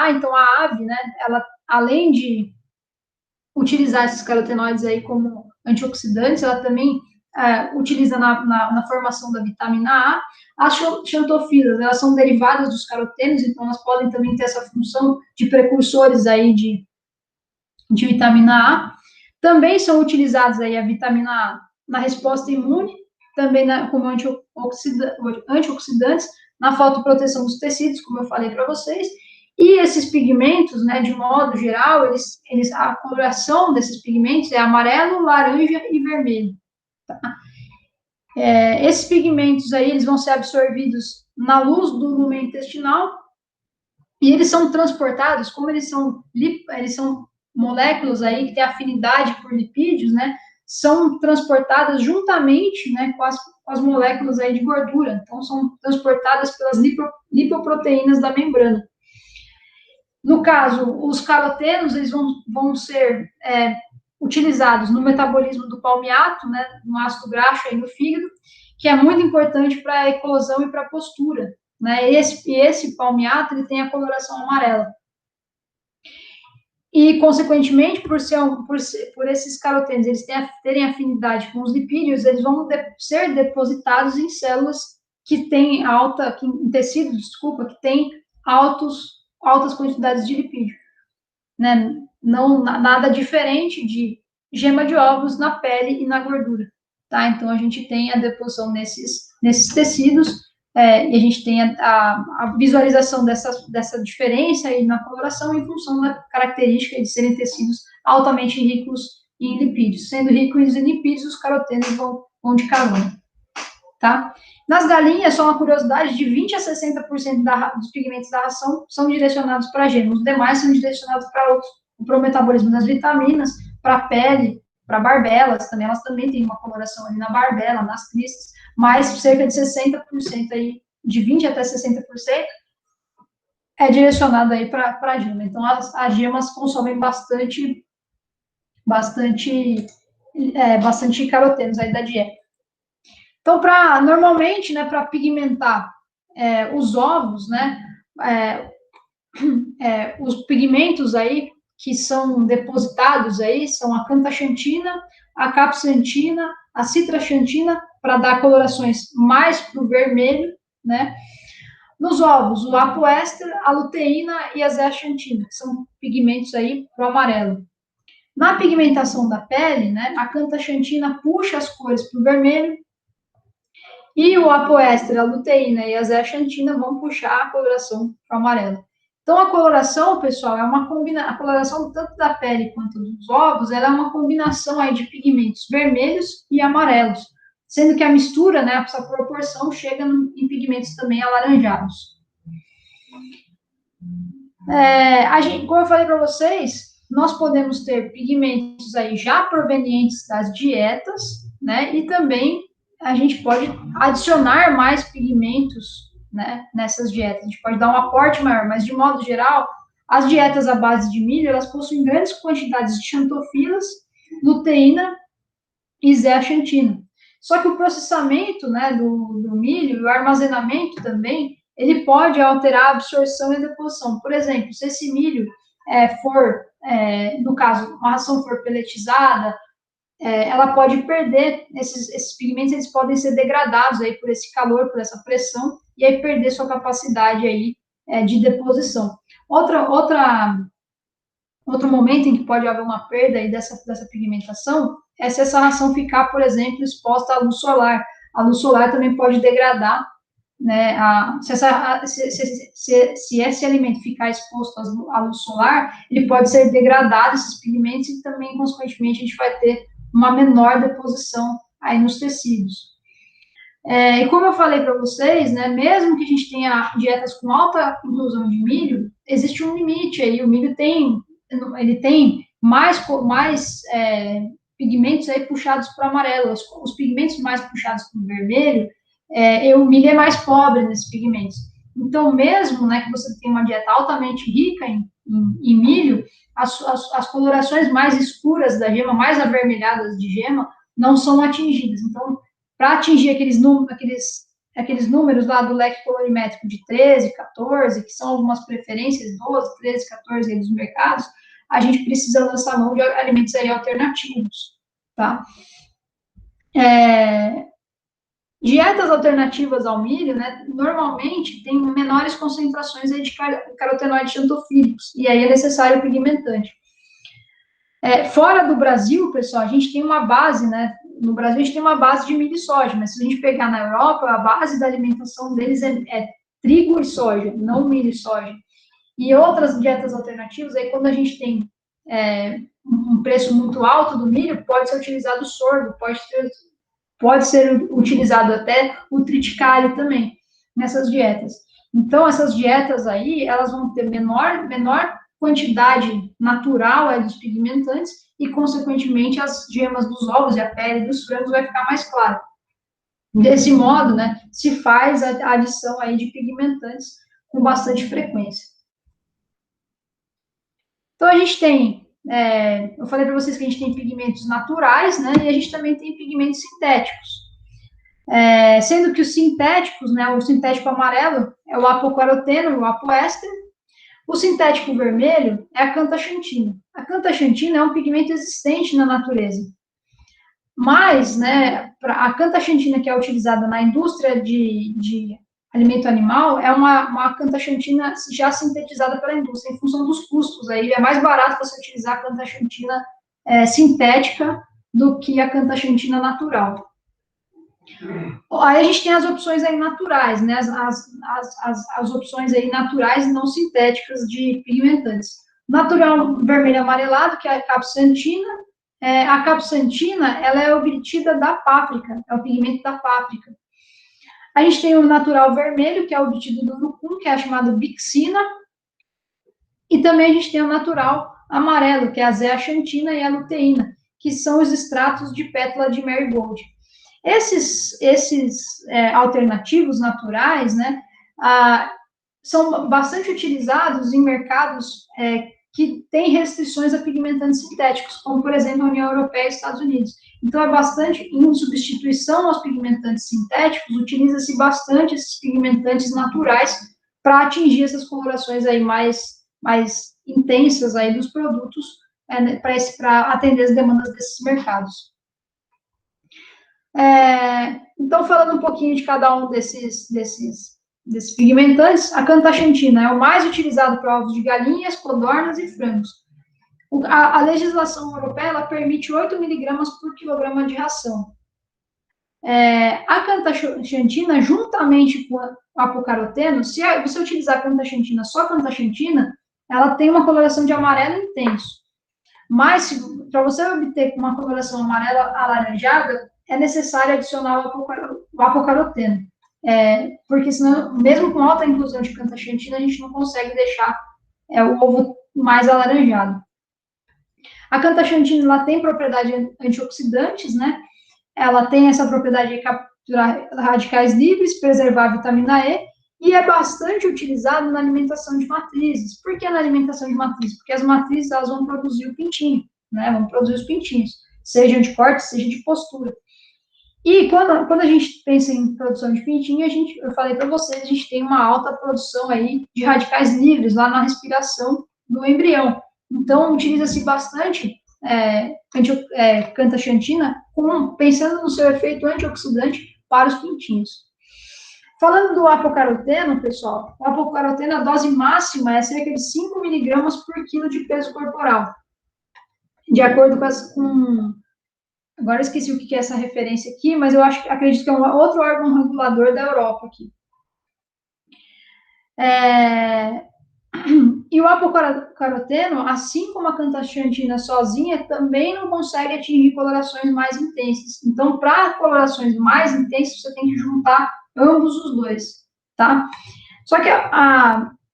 A, então a ave, né, ela, além de utilizar esses carotenoides aí como antioxidantes, ela também utiliza na formação da vitamina A. As xantofilas, elas são derivadas dos carotenos, então elas podem também ter essa função de precursores aí de vitamina A. Também são utilizados aí a vitamina A na resposta imune, também como antioxidantes, na fotoproteção dos tecidos, como eu falei para vocês. E esses pigmentos, né, de modo geral, a coloração desses pigmentos é amarelo, laranja e vermelho. Tá? Esses pigmentos aí, eles vão ser absorvidos na luz do lumen intestinal e eles são transportados, como eles são moléculas aí que têm afinidade por lipídios, né, são transportadas juntamente, né, com as moléculas aí de gordura. Então, são transportadas pelas lipoproteínas da membrana. No caso, os carotenos, eles vão ser utilizados no metabolismo do palmiato, né, no ácido graxo aí no fígado, que é muito importante para a eclosão e para a postura, né, esse palmiato, ele tem a coloração amarela. E, consequentemente, por esses carotenos, eles terem afinidade com os lipídios, eles vão ser depositados em células que têm em tecidos, que têm altas quantidades de lipídio, né? Não nada diferente de gema de ovos na pele e na gordura, tá? Então, a gente tem a deposição nesses tecidos, e a gente tem a visualização dessa diferença aí na coloração em função da característica de serem tecidos altamente ricos em lipídios. Sendo ricos em lipídios, os carotenos vão de carona, tá? Nas galinhas, só uma curiosidade, de 20% a 60% dos pigmentos da ração são direcionados para a gema. Os demais são direcionados para o metabolismo das vitaminas, para a pele, para barbelas, também elas também têm uma coloração ali na barbela, nas cristas, mas cerca de 60% aí, de 20% até 60%, é direcionado aí para a gema. Então, as gemas consomem bastante carotenos aí da dieta. Então, normalmente, né, para pigmentar os ovos, né, os pigmentos aí que são depositados aí são a cantaxantina, a capsantina, a citraxantina, para dar colorações mais para o vermelho, né? Nos ovos, o apoéster, a luteína e a zeaxantina, que são pigmentos aí para o amarelo. Na pigmentação da pele, né, a cantaxantina puxa as cores para o vermelho E o apoéster, a luteína e a zeaxantina vão puxar a coloração para o amarelo. Então, a coloração, pessoal, é uma combinação, a coloração tanto da pele quanto dos ovos, ela é uma combinação aí de pigmentos vermelhos e amarelos, sendo que a mistura, né, essa proporção chega em pigmentos também alaranjados. Como eu falei para vocês, nós podemos ter pigmentos aí já provenientes das dietas, né, e também a gente pode adicionar mais pigmentos, né, nessas dietas. A gente pode dar um aporte maior, mas de modo geral, as dietas à base de milho, elas possuem grandes quantidades de xantofilas, luteína e zeaxantina. Só que o processamento, né, do milho, o armazenamento também, ele pode alterar a absorção e a deposição. Por exemplo, se esse milho for, no caso, uma ração for peletizada, ela pode perder, esses pigmentos, eles podem ser degradados aí por esse calor, por essa pressão, e aí perder sua capacidade aí de deposição. Outro momento em que pode haver uma perda aí dessa pigmentação é se essa ração ficar, por exemplo, exposta à luz solar. A luz solar também pode degradar, né, se esse alimento ficar exposto à luz solar, ele pode ser degradado, esses pigmentos, e também, consequentemente, a gente vai ter uma menor deposição aí nos tecidos. E como eu falei para vocês, né, mesmo que a gente tenha dietas com alta inclusão de milho, existe um limite aí, o milho tem mais pigmentos aí puxados para o amarelo, os pigmentos mais puxados para o vermelho, o milho é mais pobre nesses pigmentos. Então, mesmo, né, que você tenha uma dieta altamente rica em milho, as colorações mais escuras da gema, mais avermelhadas de gema, não são atingidas. Então, para atingir aqueles números lá do leque colorimétrico de 13, 14, que são algumas preferências, 12, 13, 14 aí dos mercados, a gente precisa lançar mão de alimentos aí alternativos, tá? Dietas alternativas ao milho, né, normalmente tem menores concentrações aí de carotenoides xantofílicos, e aí é necessário pigmentante. Fora do Brasil, pessoal, a gente tem uma base, né, no Brasil a gente tem uma base de milho e soja, mas se a gente pegar na Europa, a base da alimentação deles é trigo e soja, não milho e soja. E outras dietas alternativas, aí quando a gente tem um preço muito alto do milho, pode ser utilizado o sorgo, pode ser utilizado até o triticale também, nessas dietas. Então, essas dietas aí, elas vão ter menor quantidade natural aí dos pigmentantes e, consequentemente, as gemas dos ovos e a pele dos frangos vai ficar mais clara. Desse modo, né, se faz a adição aí de pigmentantes com bastante frequência. Então, a gente tem, eu falei para vocês que a gente tem pigmentos naturais, né, e a gente também tem pigmentos sintéticos. Sendo que os sintéticos, né, o sintético amarelo é o apocaroteno, o apoéster. O sintético vermelho é a cantaxantina. A cantaxantina é um pigmento existente na natureza. Mas, né, a cantaxantina que é utilizada na indústria de alimento animal é uma cantaxantina já sintetizada pela indústria, em função dos custos. Aí é mais barato você utilizar a cantaxantina sintética do que a cantaxantina natural. Aí a gente tem as opções aí naturais, né, as opções aí naturais e não sintéticas de pigmentantes. Natural vermelho amarelado, que é a capsantina. A capsantina, ela é obtida da páprica, é o pigmento da páprica. A gente tem o natural vermelho, que é obtido do urucum, que é chamado bixina. E também a gente tem o natural amarelo, que é a zeaxantina e a luteína, que são os extratos de pétala de marigold. Esses alternativos naturais, né, são bastante utilizados em mercados que têm restrições a pigmentantes sintéticos, como, por exemplo, a União Europeia e Estados Unidos. Então, é bastante, em substituição aos pigmentantes sintéticos, utiliza-se bastante esses pigmentantes naturais para atingir essas colorações aí mais intensas aí dos produtos, para atender as demandas desses mercados. Então, falando um pouquinho de cada um desses pigmentantes, a cantaxantina é o mais utilizado para ovos de galinhas, codornas e frangos. A legislação europeia ela permite 8 miligramas por quilograma de ração. A cantaxantina, juntamente com o apocaroteno, se você utilizar a cantaxantina, só cantaxantina, ela tem uma coloração de amarelo intenso. Mas, para você obter uma coloração amarela alaranjada, é necessário adicionar o apocaroteno. Porque senão, mesmo com alta inclusão de cantaxantina, a gente não consegue deixar o ovo mais alaranjado. A cantaxantina, ela tem propriedades antioxidantes, né? Ela tem essa propriedade de capturar radicais livres, preservar a vitamina E, e é bastante utilizado na alimentação de matrizes. Por que na alimentação de matrizes? Porque as matrizes, elas vão produzir o pintinho, né? Vão produzir os pintinhos, seja de corte, seja de postura. E quando a gente pensa em produção de pintinho, eu falei para vocês, a gente tem uma alta produção aí de radicais livres lá na respiração do embrião. Então, utiliza-se bastante cantaxantina, pensando no seu efeito antioxidante para os pintinhos. Falando do apocaroteno, pessoal, o apocaroteno, a dose máxima é cerca de 5 miligramas por quilo de peso corporal. De acordo com agora eu esqueci o que é essa referência aqui, mas acredito que é outro órgão regulador da Europa aqui. E o apocaroteno, assim como a cantaxantina sozinha, também não consegue atingir colorações mais intensas. Então, para colorações mais intensas, você tem que juntar ambos os dois, tá? Só que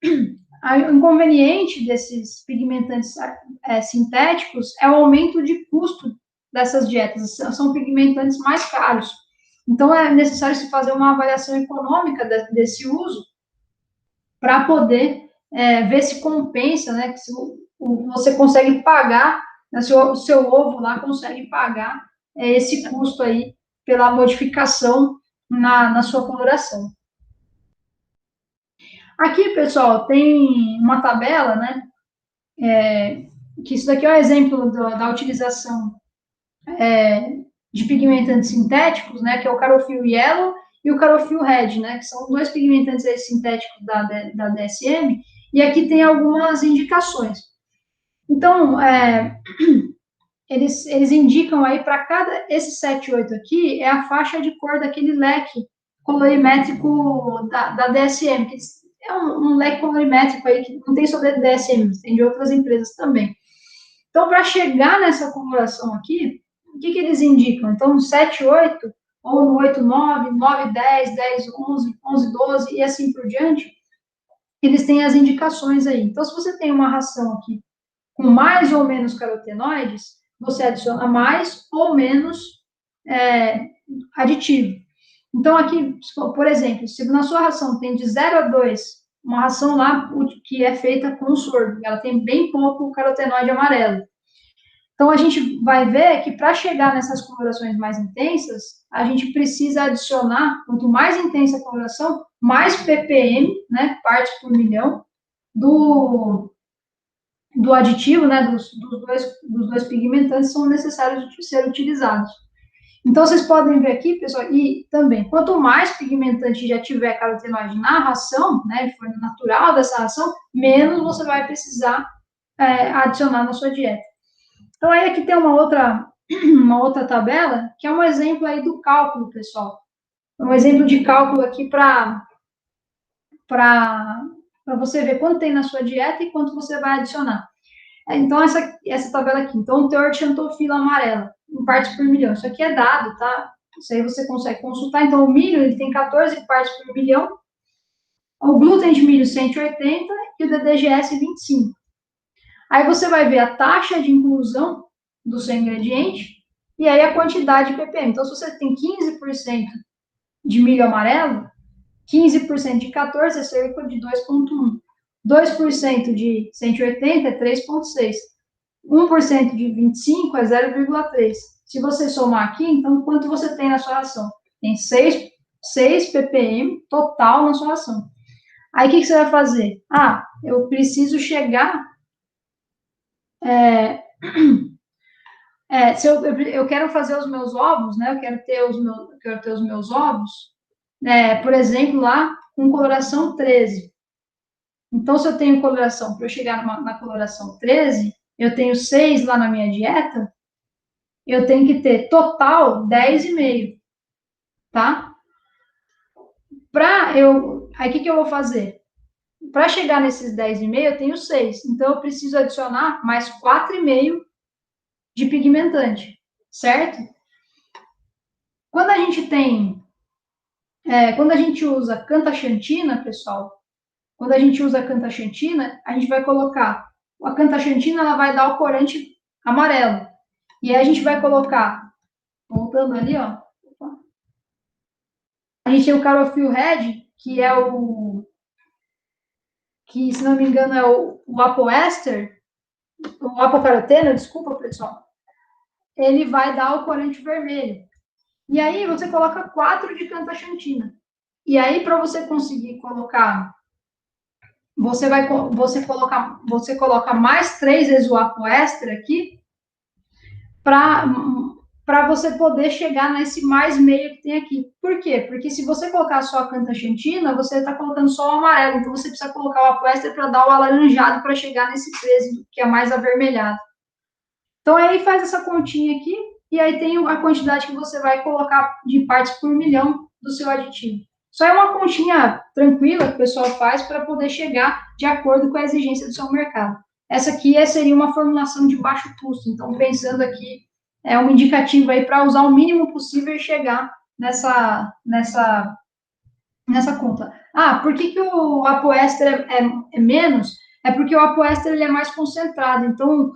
o inconveniente desses pigmentantes sintéticos é o aumento de custo dessas dietas. São pigmentantes mais caros. Então, é necessário se fazer uma avaliação econômica desse uso para poder ver se compensa, né? Se você consegue pagar, né, se o seu ovo lá consegue pagar esse custo aí pela modificação na sua coloração. Aqui, pessoal, tem uma tabela, né? Que isso daqui é um exemplo da utilização de pigmentantes sintéticos, né? Que é o Carofil Yellow e o Carofil Red, né? Que são dois pigmentantes sintéticos da DSM. E aqui tem algumas indicações. Então, eles indicam aí para esse 7 e 8 aqui, é a faixa de cor daquele leque colorimétrico da DSM, que é um leque colorimétrico aí que não tem só da DSM, tem de outras empresas também. Então, para chegar nessa coloração aqui, o que eles indicam? Então, no 7, 8, ou no 8, 9, 9, 10, 10, 11, 11, 12 e assim por diante, eles têm as indicações aí. Então, se você tem uma ração aqui com mais ou menos carotenoides, você adiciona mais ou menos aditivo. Então, aqui, por exemplo, se na sua ração tem de 0 a 2, uma ração lá que é feita com sorgo, ela tem bem pouco carotenoide amarelo. Então, a gente vai ver que para chegar nessas colorações mais intensas, a gente precisa adicionar, quanto mais intensa a coloração, mais ppm, né, partes por milhão, do aditivo, né, dos dois pigmentantes são necessários de ser utilizados. Então, vocês podem ver aqui, pessoal, e também, quanto mais pigmentante já tiver carotenoide na ração, né, de forma natural dessa ração, menos você vai precisar adicionar na sua dieta. Então, aí aqui tem uma outra tabela, que é um exemplo aí do cálculo, pessoal. Um exemplo de cálculo aqui para você ver quanto tem na sua dieta e quanto você vai adicionar. Então, essa tabela aqui. Então, o teor de xantofila amarela, em partes por milhão. Isso aqui é dado, tá? Isso aí você consegue consultar. Então, o milho, ele tem 14 partes por milhão. O glúten de milho, 180. E o DDGS, 25. Aí você vai ver a taxa de inclusão do seu ingrediente e aí a quantidade de ppm. Então, se você tem 15% de milho amarelo, 15% de 14 é cerca de 2,1. 2% de 180 é 3,6. 1% de 25 é 0,3. Se você somar aqui, então, quanto você tem na sua ração? Tem 6 ppm total na sua ração. Aí, o que você vai fazer? Eu preciso chegar... se eu quero fazer os meus ovos, né? Eu quero ter os meus ovos, por exemplo, lá com coloração 13. Então, se eu tenho coloração, para eu chegar na coloração 13, eu tenho 6 lá na minha dieta, eu tenho que ter total 10,5. tá? Aí, o que eu vou fazer? Para chegar nesses 10,5, eu tenho 6. Então, eu preciso adicionar mais 4,5 de pigmentante, certo? Quando a gente usa cantaxantina, pessoal, quando a gente usa a cantaxantina, a gente vai colocar, a cantaxantina, ela vai dar o corante amarelo. E aí a gente vai colocar, voltando ali, ó, a gente tem o Carofil Red, que se não me engano é o apoéster, o apocaroteno, desculpa, pessoal, ele vai dar o corante vermelho. E aí você coloca 4 de cantaxantina. E aí, para você conseguir colocar, você coloca mais 3 vezes o apoéster aqui, para você poder chegar nesse mais meio que tem aqui. Por quê? Porque se você colocar só a cantaxantina, você está colocando só o amarelo, então você precisa colocar o apoéster para dar o alaranjado para chegar nesse 13, que é mais avermelhado. Então, aí faz essa continha aqui, e aí tem a quantidade que você vai colocar de partes por milhão do seu aditivo. Só é uma continha tranquila que o pessoal faz para poder chegar de acordo com a exigência do seu mercado. Essa aqui seria uma formulação de baixo custo, então pensando aqui, é um indicativo aí para usar o mínimo possível e chegar nessa conta. Ah, por que o apoéster é menos? É porque o apoéster ele é mais concentrado, então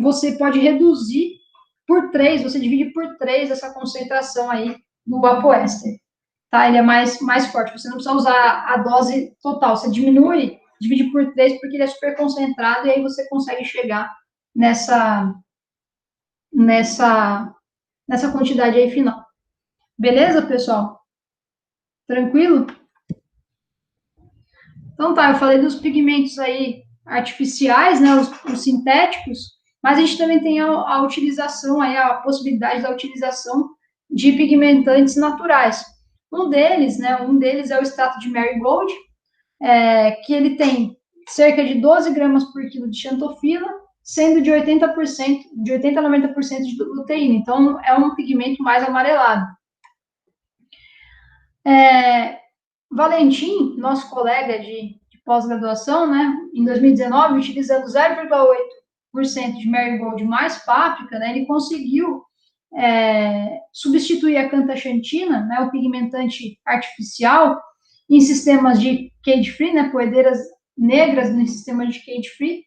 você pode reduzir por 3, você divide por 3 essa concentração aí do apoéster, tá? Ele é mais forte, você não precisa usar a dose total, você divide por 3 porque ele é super concentrado e aí você consegue chegar nessa quantidade aí final. Beleza, pessoal? Tranquilo? Então tá, eu falei dos pigmentos aí artificiais, né, os sintéticos, mas a gente também tem a utilização aí, a possibilidade da utilização de pigmentantes naturais. Um deles é o extrato de marigold, que ele tem cerca de 12 gramas por quilo de xantofila, sendo de 80% a 90% de luteína. Então, é um pigmento mais amarelado. Valentim, nosso colega de pós-graduação, né, em 2019, utilizando 0,8% de marigold mais páprica, né, ele conseguiu substituir a cantaxantina, né, o pigmentante artificial, em sistemas de cage-free, né, poedeiras negras no sistema de cage-free,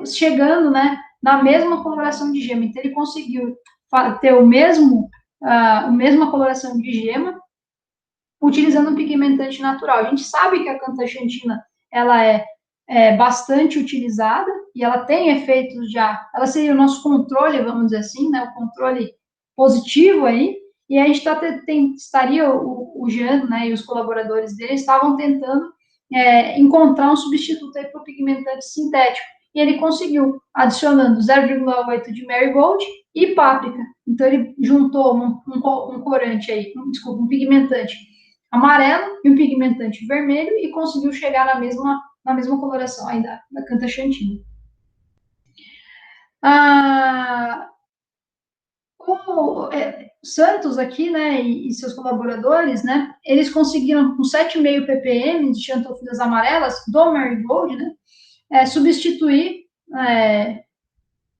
chegando, né, na mesma coloração de gema. Então, ele conseguiu ter a mesma coloração de gema, utilizando um pigmentante natural. A gente sabe que a cantaxantina, ela é bastante utilizada e ela tem efeitos ela seria o nosso controle, vamos dizer assim, né, o controle positivo aí, e a gente estaria, o Jean, né, e os colaboradores dele estavam tentando encontrar um substituto aí para o pigmentante sintético, e ele conseguiu, adicionando 0,8 de marigold e páprica. Então, ele juntou um corante aí, um pigmentante amarelo e um pigmentante vermelho e conseguiu chegar na mesma coloração aí da cantaxantina. O Santos aqui, né, e seus colaboradores, né, eles conseguiram com 7,5 ppm de xantofilas amarelas do marigold, né, substituir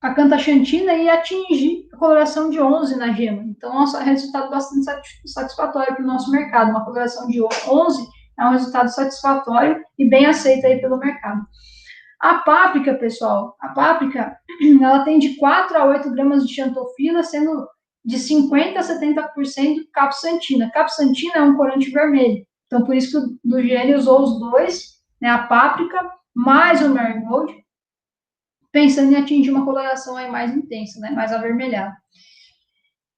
a cantaxantina e atingir a coloração de 11 na gema. Então, é um resultado bastante satisfatório para o nosso mercado. Uma coloração de 11 é um resultado satisfatório e bem aceito aí pelo mercado. A páprica, pessoal, ela tem de 4 a 8 gramas de xantofila, sendo de 50% a 70% capsantina. Capsantina é um corante vermelho. Então, por isso que o Dugiene usou os dois, né, a páprica mais o marigold, pensando em atingir uma coloração aí mais intensa, né, mais avermelhada.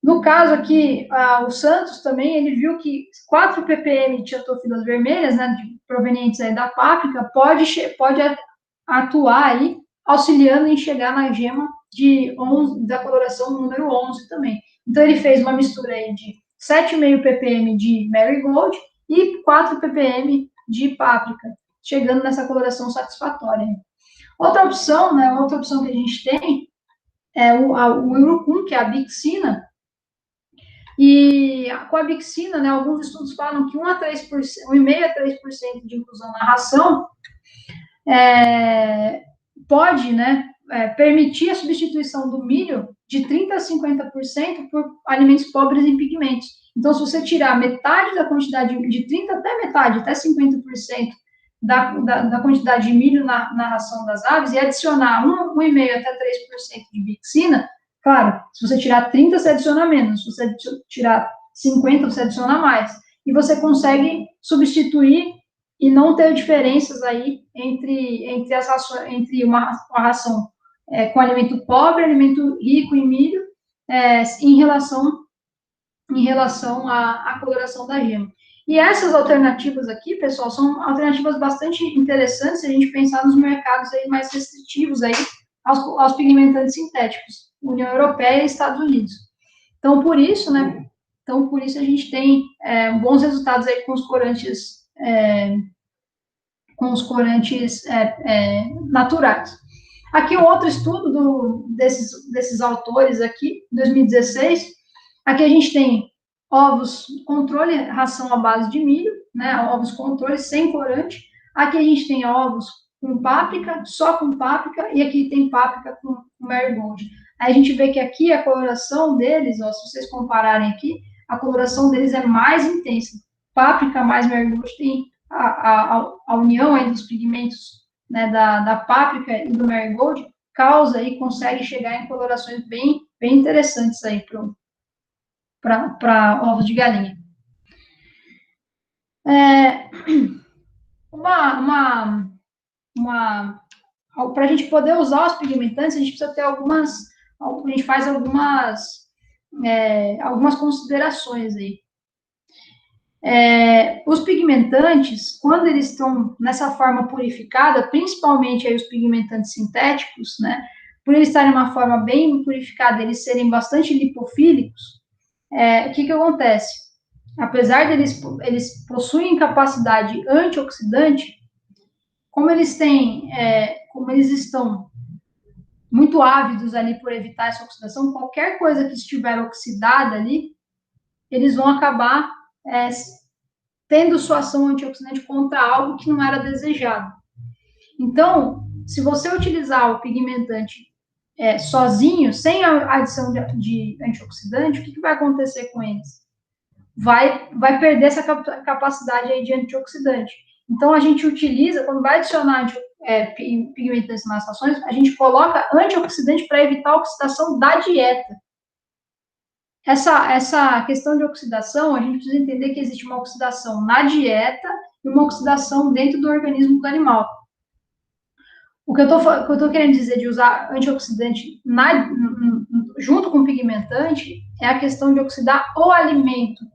No caso aqui, o Santos também, ele viu que 4 ppm de xantofilas vermelhas, né, provenientes aí da páprica, pode atuar aí, auxiliando em chegar na gema da coloração número 11 também. Então, ele fez uma mistura aí de 7,5 ppm de marigold e 4 ppm de páprica, chegando nessa coloração satisfatória. Outra opção que a gente tem é o urucum, que é a bixina. E com a Bixina, né, alguns estudos falam que 1,5% a 3% de inclusão na ração pode, né, permitir a substituição do milho de 30% a 50% por alimentos pobres em pigmentos. Então, se você tirar metade da quantidade, de 30% até metade, até 50% da quantidade de milho na ração das aves e adicionar 1,5% até 3% de Bixina, claro, se você tirar 30%, você adiciona menos, se você tirar 50%, você adiciona mais. E você consegue substituir e não ter diferenças aí entre as rações, entre uma ração com alimento pobre, alimento rico em milho, em relação à coloração da gema. E essas alternativas aqui, pessoal, são alternativas bastante interessantes se a gente pensar nos mercados aí mais restritivos aí aos pigmentantes sintéticos, União Europeia e Estados Unidos. Então, por isso, né? Então, por isso a gente tem bons resultados aí com os corantes naturais. Aqui outro estudo desses autores aqui, 2016. Aqui a gente tem ovos controle, ração à base de milho, né? Ovos controle sem corante. Aqui a gente tem ovos com páprica, só com páprica, e aqui tem páprica com marigold. Aí a gente vê que aqui a coloração deles, ó, se vocês compararem aqui, a coloração deles é mais intensa. Páprica mais marigold tem a união aí dos pigmentos, né, da páprica e do marigold causa e consegue chegar em colorações bem interessantes aí para ovos de galinha. Para a gente poder usar os pigmentantes, a gente precisa ter a gente faz algumas considerações aí. Os pigmentantes, quando eles estão nessa forma purificada, principalmente aí os pigmentantes sintéticos, né, por eles estarem em uma forma bem purificada, eles serem bastante lipofílicos, o que acontece? Apesar deles eles possuem capacidade antioxidante, como eles estão muito ávidos ali por evitar essa oxidação, qualquer coisa que estiver oxidada ali, eles vão acabar tendo sua ação antioxidante contra algo que não era desejado. Então, se você utilizar o pigmentante sozinho, sem a adição de antioxidante, o que vai acontecer com eles? Vai perder essa capacidade aí de antioxidante. Então, a gente utiliza, quando vai adicionar pigmentantes nas rações, a gente coloca antioxidante para evitar a oxidação da dieta. Essa questão de oxidação, a gente precisa entender que existe uma oxidação na dieta e uma oxidação dentro do organismo do animal. O que eu estou querendo dizer de usar antioxidante junto com pigmentante é a questão de oxidar o alimento.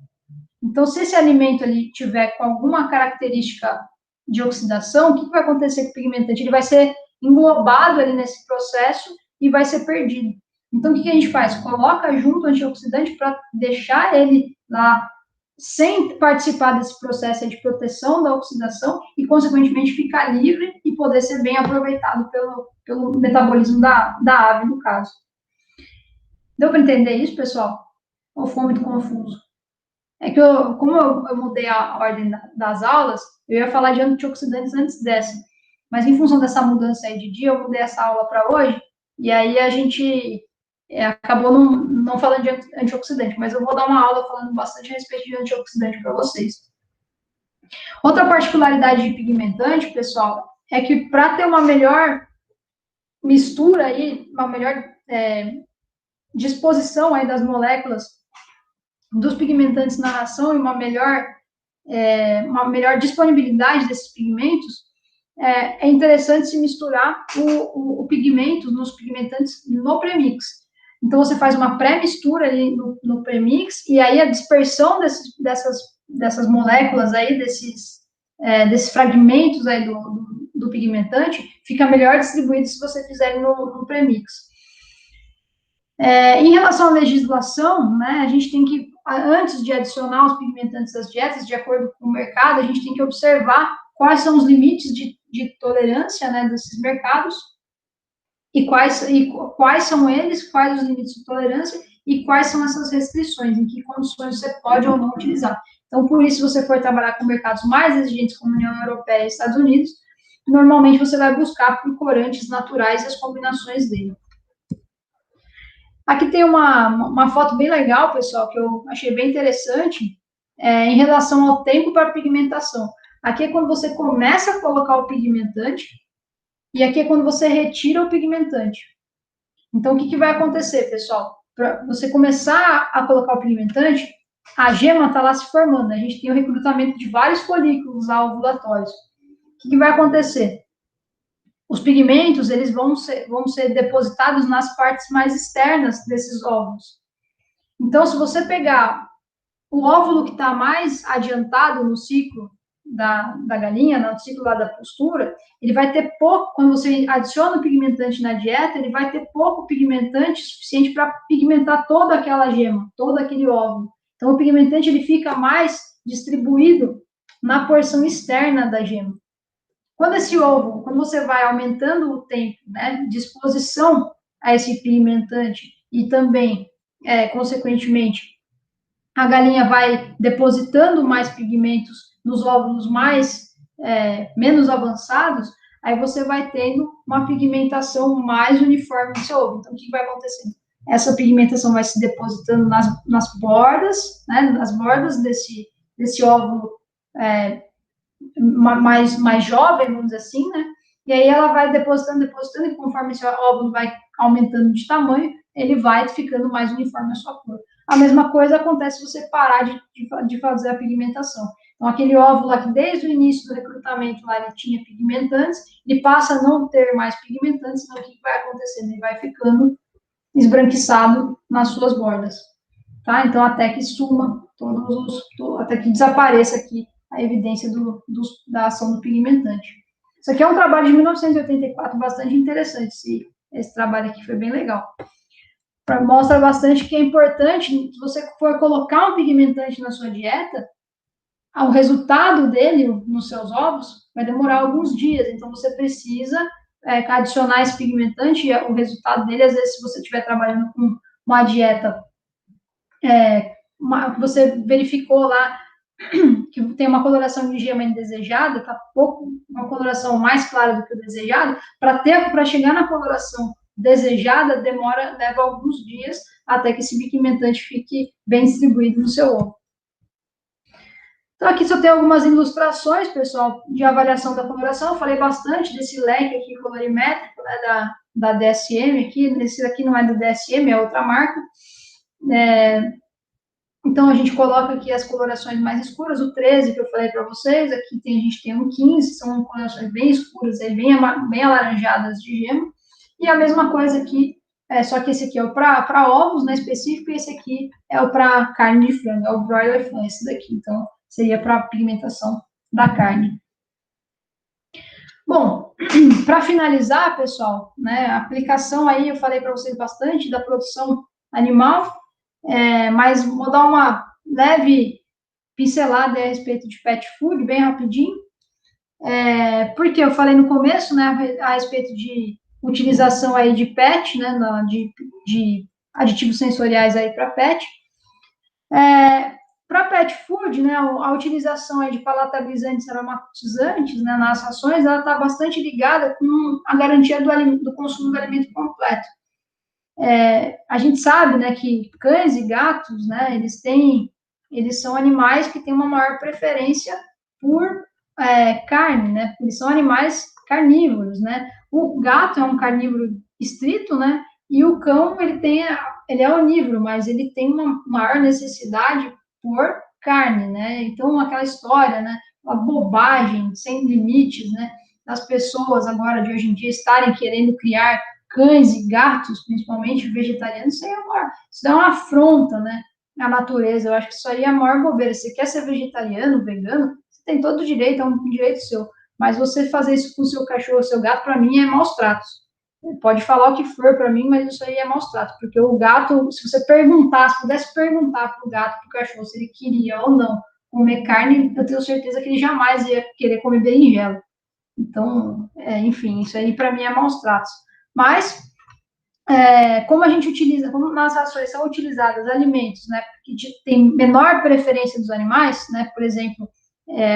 Então, se esse alimento ali tiver com alguma característica de oxidação, o que vai acontecer com o pigmentante? Ele vai ser englobado ali nesse processo e vai ser perdido. Então, o que a gente faz? Coloca junto o antioxidante para deixar ele lá sem participar desse processo de proteção da oxidação e, consequentemente, ficar livre e poder ser bem aproveitado pelo metabolismo da ave, no caso. Deu para entender isso, pessoal? Ou ficou muito confuso? É que como eu mudei a ordem das aulas, eu ia falar de antioxidantes antes dessa. Mas, em função dessa mudança aí de dia, eu mudei essa aula para hoje, e aí a gente acabou não falando de antioxidante, mas eu vou dar uma aula falando bastante a respeito de antioxidante para vocês. Outra particularidade de pigmentante, pessoal, é que para ter uma melhor mistura aí, uma melhor disposição aí das moléculas dos pigmentantes na ração e uma melhor disponibilidade desses pigmentos, é interessante se misturar o pigmento nos pigmentantes no premix. Então, você faz uma pré-mistura ali no premix, e aí a dispersão dessas moléculas aí, desses fragmentos aí do pigmentante, fica melhor distribuído se você fizer no premix. Em relação à legislação, né, a gente tem que, antes de adicionar os pigmentantes às dietas, de acordo com o mercado, a gente tem que observar quais são os limites de tolerância, né, desses mercados, e quais são eles, quais os limites de tolerância, e quais são essas restrições, em que condições você pode ou não utilizar. Então, por isso, se você for trabalhar com mercados mais exigentes, como a União Europeia e Estados Unidos, normalmente você vai buscar por corantes naturais e as combinações dele. Aqui tem uma foto bem legal, pessoal, que eu achei bem interessante, em relação ao tempo para pigmentação. Aqui é quando você começa a colocar o pigmentante, e aqui é quando você retira o pigmentante. Então, o que vai acontecer, pessoal? Para você começar a colocar o pigmentante, a gema está lá se formando. A gente tem o recrutamento de vários folículos lá ovulatórios. O que vai acontecer? Os pigmentos, eles vão ser depositados nas partes mais externas desses óvulos. Então, se você pegar o óvulo que está mais adiantado no ciclo da galinha, no ciclo lá da postura, ele vai ter pouco, quando você adiciona o pigmentante na dieta, ele vai ter pouco pigmentante suficiente para pigmentar toda aquela gema, todo aquele óvulo. Então, o pigmentante, ele fica mais distribuído na porção externa da gema. Quando esse ovo, quando você vai aumentando o tempo, né, de exposição a esse pigmentante e também, consequentemente, a galinha vai depositando mais pigmentos nos óvulos menos avançados, aí você vai tendo uma pigmentação mais uniforme do seu ovo. Então, o que vai acontecendo? Essa pigmentação vai se depositando nas bordas, né, nas bordas desse óvulo mais jovem, vamos dizer assim, né? E aí ela vai depositando, e conforme esse óvulo vai aumentando de tamanho, ele vai ficando mais uniforme a sua cor. A mesma coisa acontece se você parar de fazer a pigmentação. Então, aquele óvulo lá que desde o início do recrutamento lá ele tinha pigmentantes, ele passa a não ter mais pigmentantes, então o que vai acontecendo? Ele vai ficando esbranquiçado nas suas bordas, tá? Então, até que suma até que desapareça aqui a evidência da ação do pigmentante. Isso aqui é um trabalho de 1984, bastante interessante, esse trabalho aqui foi bem legal. Mostra bastante que é importante, se você for colocar um pigmentante na sua dieta, o resultado dele nos seus ovos vai demorar alguns dias, então você precisa adicionar esse pigmentante, e o resultado dele, às vezes, se você estiver trabalhando com uma dieta que você verificou lá, que tem uma coloração de gema indesejada, está uma coloração mais clara do que o desejado, para chegar na coloração desejada, leva alguns dias até que esse pigmentante fique bem distribuído no seu ovo. Então, aqui só tem algumas ilustrações, pessoal, de avaliação da coloração. Eu falei bastante desse leque aqui colorimétrico, né, da DSM aqui. Esse aqui não é da DSM, é outra marca. Então, a gente coloca aqui as colorações mais escuras, o 13 que eu falei para vocês, aqui a gente tem um 15, são colorações bem escuras, bem alaranjadas de gema, e a mesma coisa aqui, só que esse aqui é o para ovos, né, específico, e esse aqui é o para carne de frango, é o broiler fan, esse daqui, então, seria para pigmentação da carne. Bom, para finalizar, pessoal, né, a aplicação aí, eu falei para vocês bastante da produção animal, mas vou dar uma leve pincelada a respeito de pet food, bem rapidinho, porque eu falei no começo, né, a respeito de utilização aí de PET, né, de aditivos sensoriais aí para PET. Para pet food, né, a utilização aí de palatabilizantes aromatizantes, né, nas rações, ela está bastante ligada com a garantia do consumo do alimento completo. A gente sabe, né, que cães e gatos, né, eles são animais que têm uma maior preferência por carne, né, eles são animais carnívoros, né, o gato é um carnívoro estrito, né, e o cão, ele é onívoro, mas ele tem uma maior necessidade por carne, né, então aquela história, né, uma bobagem sem limites, né, das pessoas agora de hoje em dia estarem querendo criar cães e gatos, principalmente vegetarianos, isso é uma afronta, né, à natureza. Eu acho que isso aí é a maior bobeira. Se você quer ser vegetariano, vegano, você tem todo o direito, é um direito seu. Mas você fazer isso com o seu cachorro ou seu gato, para mim, é maus tratos. Pode falar o que for para mim, mas isso aí é maus tratos. Porque o gato, se você pudesse perguntar para o gato, para o cachorro, se ele queria ou não comer carne, eu tenho certeza que ele jamais ia querer comer berinjela. Então, enfim, isso aí para mim é maus tratos. Mas, como a gente utiliza, como nas rações são utilizados alimentos, né, que tem menor preferência dos animais, né, por exemplo,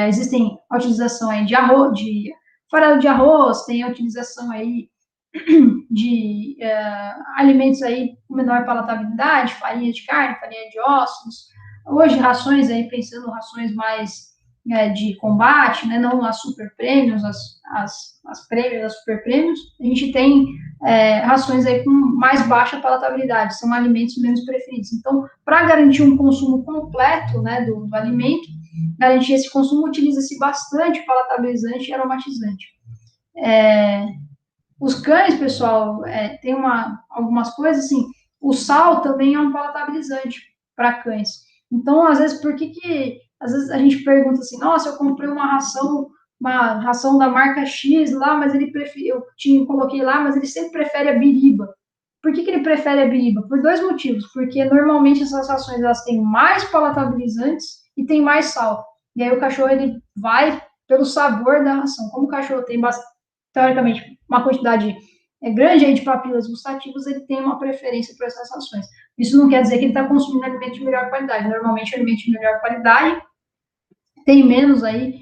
existem a utilização aí de arroz, de farelo de arroz, tem a utilização aí de alimentos aí com menor palatabilidade, farinha de carne, farinha de ossos. Hoje, rações aí, pensando rações mais de combate, né, não as super prêmios, as prêmios, as super prêmios, a gente tem rações aí com mais baixa palatabilidade, são alimentos menos preferidos. Então, para garantir um consumo completo, né, do alimento, garantir esse consumo, utiliza-se bastante palatabilizante e aromatizante. Os cães, pessoal, tem algumas coisas assim, o sal também é um palatabilizante para cães. Então, às vezes, às vezes a gente pergunta assim, nossa, eu comprei uma ração da marca X lá, mas coloquei lá, mas ele sempre prefere a biriba. Por que ele prefere a biriba? Por 2 motivos. Porque normalmente essas rações elas têm mais palatabilizantes e tem mais sal. E aí o cachorro ele vai pelo sabor da ração. Como o cachorro tem teoricamente uma quantidade grande aí de papilas gustativas, ele tem uma preferência por essas rações. Isso não quer dizer que ele está consumindo alimento de melhor qualidade. Normalmente, alimento de melhor qualidade tem menos aí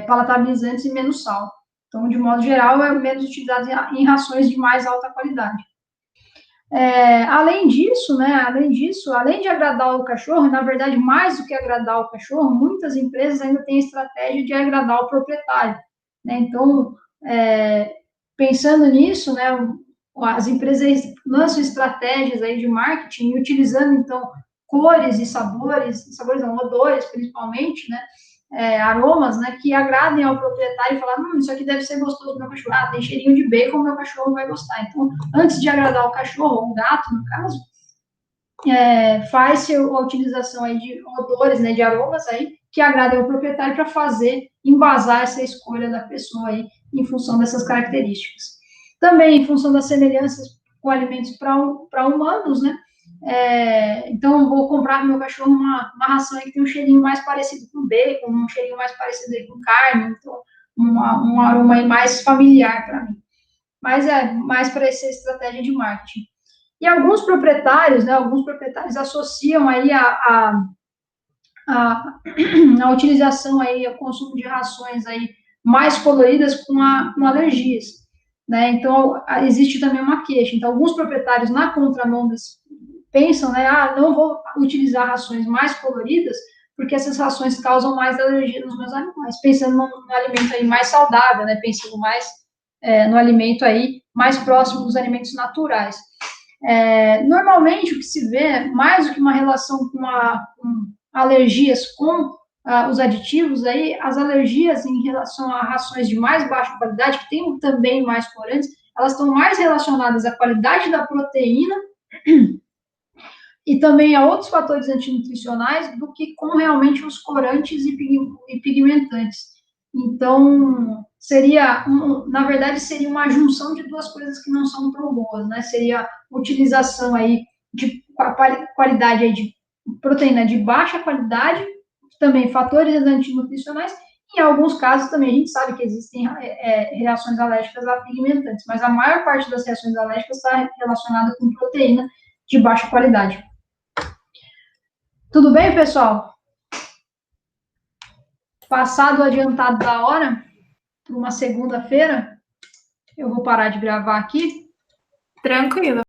palatabilizantes e menos sal. Então, de modo geral, é menos utilizado em rações de mais alta qualidade. Além disso, além de agradar o cachorro, na verdade, mais do que agradar o cachorro, muitas empresas ainda têm a estratégia de agradar o proprietário, né? Então, pensando nisso, né, as empresas lançam estratégias aí de marketing, utilizando, então, cores e sabores não, odores, principalmente, né, aromas, né, que agradem ao proprietário e falar, isso aqui deve ser gostoso pro meu cachorro, tem cheirinho de bacon, meu cachorro vai gostar. Então, antes de agradar o cachorro, ou o gato, no caso, faz-se a utilização aí de odores, né, de aromas aí, que agradem ao proprietário para embasar essa escolha da pessoa aí, em função dessas características. Também em função das semelhanças com alimentos para humanos, né, então, eu vou comprar para o meu cachorro uma ração que tem um cheirinho mais parecido com bacon, um cheirinho mais parecido com carne, então, um aroma aí mais familiar para mim. Mas mais para essa estratégia de marketing. E alguns proprietários, né, associam aí a utilização aí, o consumo de rações aí mais coloridas com alergias, né? Então, existe também uma queixa. Então, alguns proprietários na contramão pensam, né, não vou utilizar rações mais coloridas, porque essas rações causam mais alergia nos meus animais, pensando no alimento aí mais saudável, né, pensando mais no alimento aí mais próximo dos alimentos naturais. Normalmente, o que se vê, mais do que uma relação com alergias com os aditivos, aí, as alergias em relação a rações de mais baixa qualidade, que tem também mais corantes, elas estão mais relacionadas à qualidade da proteína e também a outros fatores antinutricionais do que com realmente os corantes e pigmentantes. Então, na verdade, seria uma junção de duas coisas que não são tão boas, né? Seria utilização aí de qualidade aí de proteína de baixa qualidade, também fatores antinutricionais, e em alguns casos também a gente sabe que existem reações alérgicas a pigmentantes, mas a maior parte das reações alérgicas está relacionada com proteína de baixa qualidade. Tudo bem, pessoal? Passado o adiantado da hora, para uma segunda-feira, eu vou parar de gravar aqui. Tranquilo.